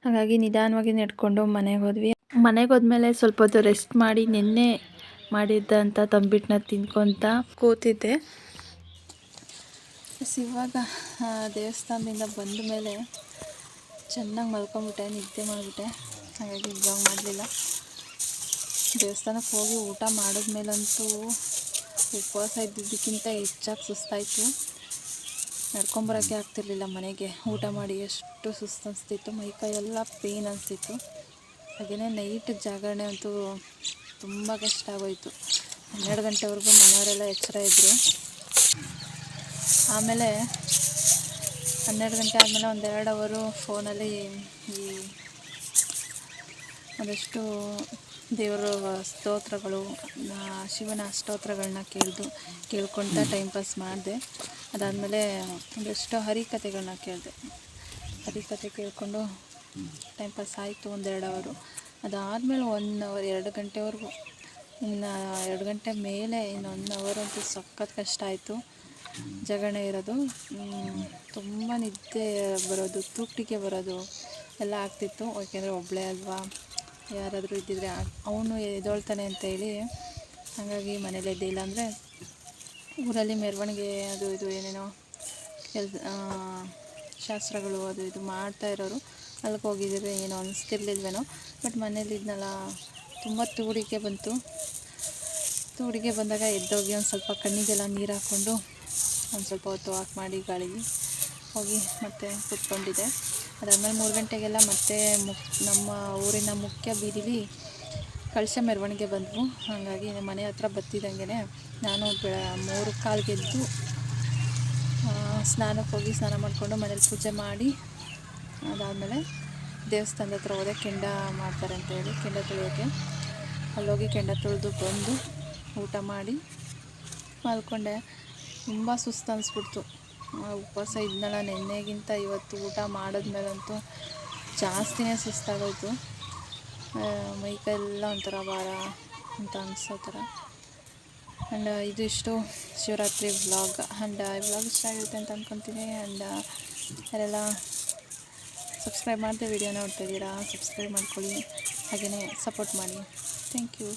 A: ಹಾಗಾಗಿ ನಿಧಾನವಾಗಿ ನಡ್ಕೊಂಡು ಮನೆಗೆ ಹೋದ್ವಿ. ಮನೆಗೆ ಹೋದ್ಮೇಲೆ ಸ್ವಲ್ಪ ಹೊತ್ತು ರೆಸ್ಟ್ ಮಾಡಿ ನಿನ್ನೆ ಮಾಡಿದ್ದಂಥ ತಂಬಿಟ್ಟನ್ನ ತಿನ್ಕೊತ ಕೂತಿದ್ದೆ. ಇವಾಗ ದೇವಸ್ಥಾನದಿಂದ ಬಂದ ಮೇಲೆ ಚೆನ್ನಾಗಿ ಮಲ್ಕೊಂಬಿಟ್ಟೆ, ನಿದ್ದೆ ಮಾಡಿಬಿಟ್ಟೆ. ಹಾಗಾಗಿ ಬ್ಲಾಗ್ ಮಾಡಲಿಲ್ಲ. ದೇವಸ್ಥಾನಕ್ಕೆ ಹೋಗಿ ಊಟ ಮಾಡಿದ್ಮೇಲಂತೂ ಉಪವಾಸ ಇದ್ದಿದ್ದಕ್ಕಿಂತ ಹೆಚ್ಚಾಗಿ ಸುಸ್ತಾಯಿತು. ನಡ್ಕೊಂಬರೋಕ್ಕೆ ಆಗ್ತಿರ್ಲಿಲ್ಲ ಮನೆಗೆ. ಊಟ ಮಾಡಿ ಎಷ್ಟು ಸುಸ್ತು ಅನಿಸ್ತಿತ್ತು, ಮೈಕೈ ಎಲ್ಲ ಪೇಯ್ನ್ ಅನಿಸ್ತಿತ್ತು. ಹಾಗೆಯೇ ನೈಟ್ ಜಾಗರಣೆ ಅಂತೂ ತುಂಬ ಕಷ್ಟ ಆಗೋಯಿತು. 12 ಗಂಟೆವರೆಗೂ ಮನೆಯವರೆಲ್ಲ ಎಚ್ಚರ ಇದ್ದರು. ಆಮೇಲೆ 12 ಗಂಟೆ ಆದಮೇಲೆ 1-2 ಅವರು ಫೋನಲ್ಲಿ ಈ ಒಂದಷ್ಟು ದೇವರ ಸ್ತೋತ್ರಗಳು, ಶಿವನ ಸ್ತೋತ್ರಗಳನ್ನ ಕೇಳ್ಕೊತ ಟೈಮ್ ಪಾಸ್ ಮಾಡಿದೆ. ಅದಾದಮೇಲೆ ಒಂದಷ್ಟು ಹರಿಕಥೆಗಳನ್ನ ಕೇಳಿದೆ. ಹರಿಕಥೆ ಕೇಳಿಕೊಂಡು ಟೈಮ್ ಪಾಸ್ ಆಯಿತು 1-2 ಅವರು. ಅದಾದಮೇಲೆ 1 ಅವರ್ 2 ಗಂಟೆವರೆಗೂ, ಇನ್ನು 2 ಗಂಟೆ ಮೇಲೆ ಇನ್ನು 1 ಅವರ್ ಅಂತೂ ಸಖತ್ ಕಷ್ಟ ಆಯಿತು ಜಾಗರಣೆ ಇರೋದು. ತುಂಬ ನಿದ್ದೆ ಬರೋದು, ತೂಕಟಿಗೆ ಬರೋದು ಎಲ್ಲ ಆಗ್ತಿತ್ತು. ಯಾಕೆಂದರೆ ಒಬ್ಬಳೇ ಅಲ್ವಾ, ಯಾರಾದರೂ ಇದ್ದಿದ್ರೆ ಅವನು ಎದ್ದೊಳ್ತಾನೆ ಅಂತ ಹೇಳಿ ಹಾಗಾಗಿ ಮನೇಲಿ ಎದ್ದಿಲ್ಲ. ಅಂದರೆ ಊರಲ್ಲಿ ಮೆರವಣಿಗೆ ಅದು ಇದು ಏನೇನೋ ಶಾಸ್ತ್ರಗಳು ಅದು ಇದು ಮಾಡ್ತಾ ಇರೋರು, ಅಲ್ಲಿಗೆ ಹೋಗಿದ್ರೆ ಏನೋ ಅನಿಸ್ತಿರ್ಲಿಲ್ವೇನೋ. ಬಟ್ ಮನೇಲಿ ಇದ್ನಲ್ಲ, ತುಂಬ ತೂಡಿಕೆ ಬಂತು. ತೂಡಿಕೆ ಬಂದಾಗ ಎದ್ದೋಗಿ ಒಂದು ಸ್ವಲ್ಪ ಕಣ್ಣಿಗೆಲ್ಲ ನೀರು ಹಾಕ್ಕೊಂಡು ಒಂದು ಸ್ವಲ್ಪ ಹೊತ್ತು ವಾಕ್ ಮಾಡಿ ಗಾಳಿಗೆ ಹೋಗಿ ಮತ್ತೆ ಕೂತ್ಕೊಂಡಿದ್ದೆ. ಅದಾದಮೇಲೆ 3 ಗಂಟೆಗೆಲ್ಲ ಮತ್ತೆ ನಮ್ಮ ಊರಿನ ಮುಖ್ಯ ಬೀದಿಲಿ ಕಳಶ ಮೆರವಣಿಗೆ ಬಂದವು. ಹಾಗಾಗಿ ಮನೆ ಹತ್ರ ಬತ್ತಿದಂಗೆ ನಾನು 3:15 ಎದ್ದು ಸ್ನಾನಕ್ಕೆ ಹೋಗಿ ಸ್ನಾನ ಮಾಡಿಕೊಂಡು ಮನೇಲಿ ಪೂಜೆ ಮಾಡಿ, ಅದಾದಮೇಲೆ ದೇವಸ್ಥಾನದ ಹತ್ರ ಹೋದೆ. ಕೆಂಡ ಮಾಡ್ತಾರೆ ಅಂತ ಹೇಳಿ ಕೆಂಡ ತೊಳೆಯೋಕ್ಕೆ ಅಲ್ಲೋಗಿ ಕೆಂಡ ತೊಳೆದು ಬಂದು ಊಟ ಮಾಡಿ ಮಲ್ಕೊಂಡೆ. ತುಂಬ ಸುಸ್ತು ಅನಿಸ್ಬಿಡ್ತು. ಉಪವಾಸ ಇದ್ನಲ್ಲ, ನೆನ್ನೆಗಿಂತ ಇವತ್ತು ಊಟ ಮಾಡಿದ್ಮೇಲಂತೂ ಜಾಸ್ತಿನೇ ಸುಸ್ತಾಗೋಯ್ತು. ಮೈಕೈಲ್ಲ ಒಂಥರ ಭಾರ ಅಂತ ಅನಿಸೋ ಥರ. ಆ್ಯಂಡ್ ಇದು ಇಷ್ಟು ಶಿವರಾತ್ರಿ ವ್ಲಾಗ್. ಆ್ಯಂಡ್ ಈ ವ್ಲಾಗ್ ಇಷ್ಟ ಆಗಿರುತ್ತೆ ಅಂತ ಅಂದ್ಕೊತೀನಿ. ಆ್ಯಂಡ್ ಯಾರೆಲ್ಲ ಸಬ್ಸ್ಕ್ರೈಬ್ ಮಾಡದೆ ವೀಡಿಯೋ ನೋಡ್ತಾಯಿದ್ದೀರಾ, ಸಬ್ಸ್ಕ್ರೈಬ್ ಮಾಡ್ಕೊಳ್ಳಿ, ಹಾಗೆಯೇ ಸಪೋರ್ಟ್ ಮಾಡಿ. Thank you.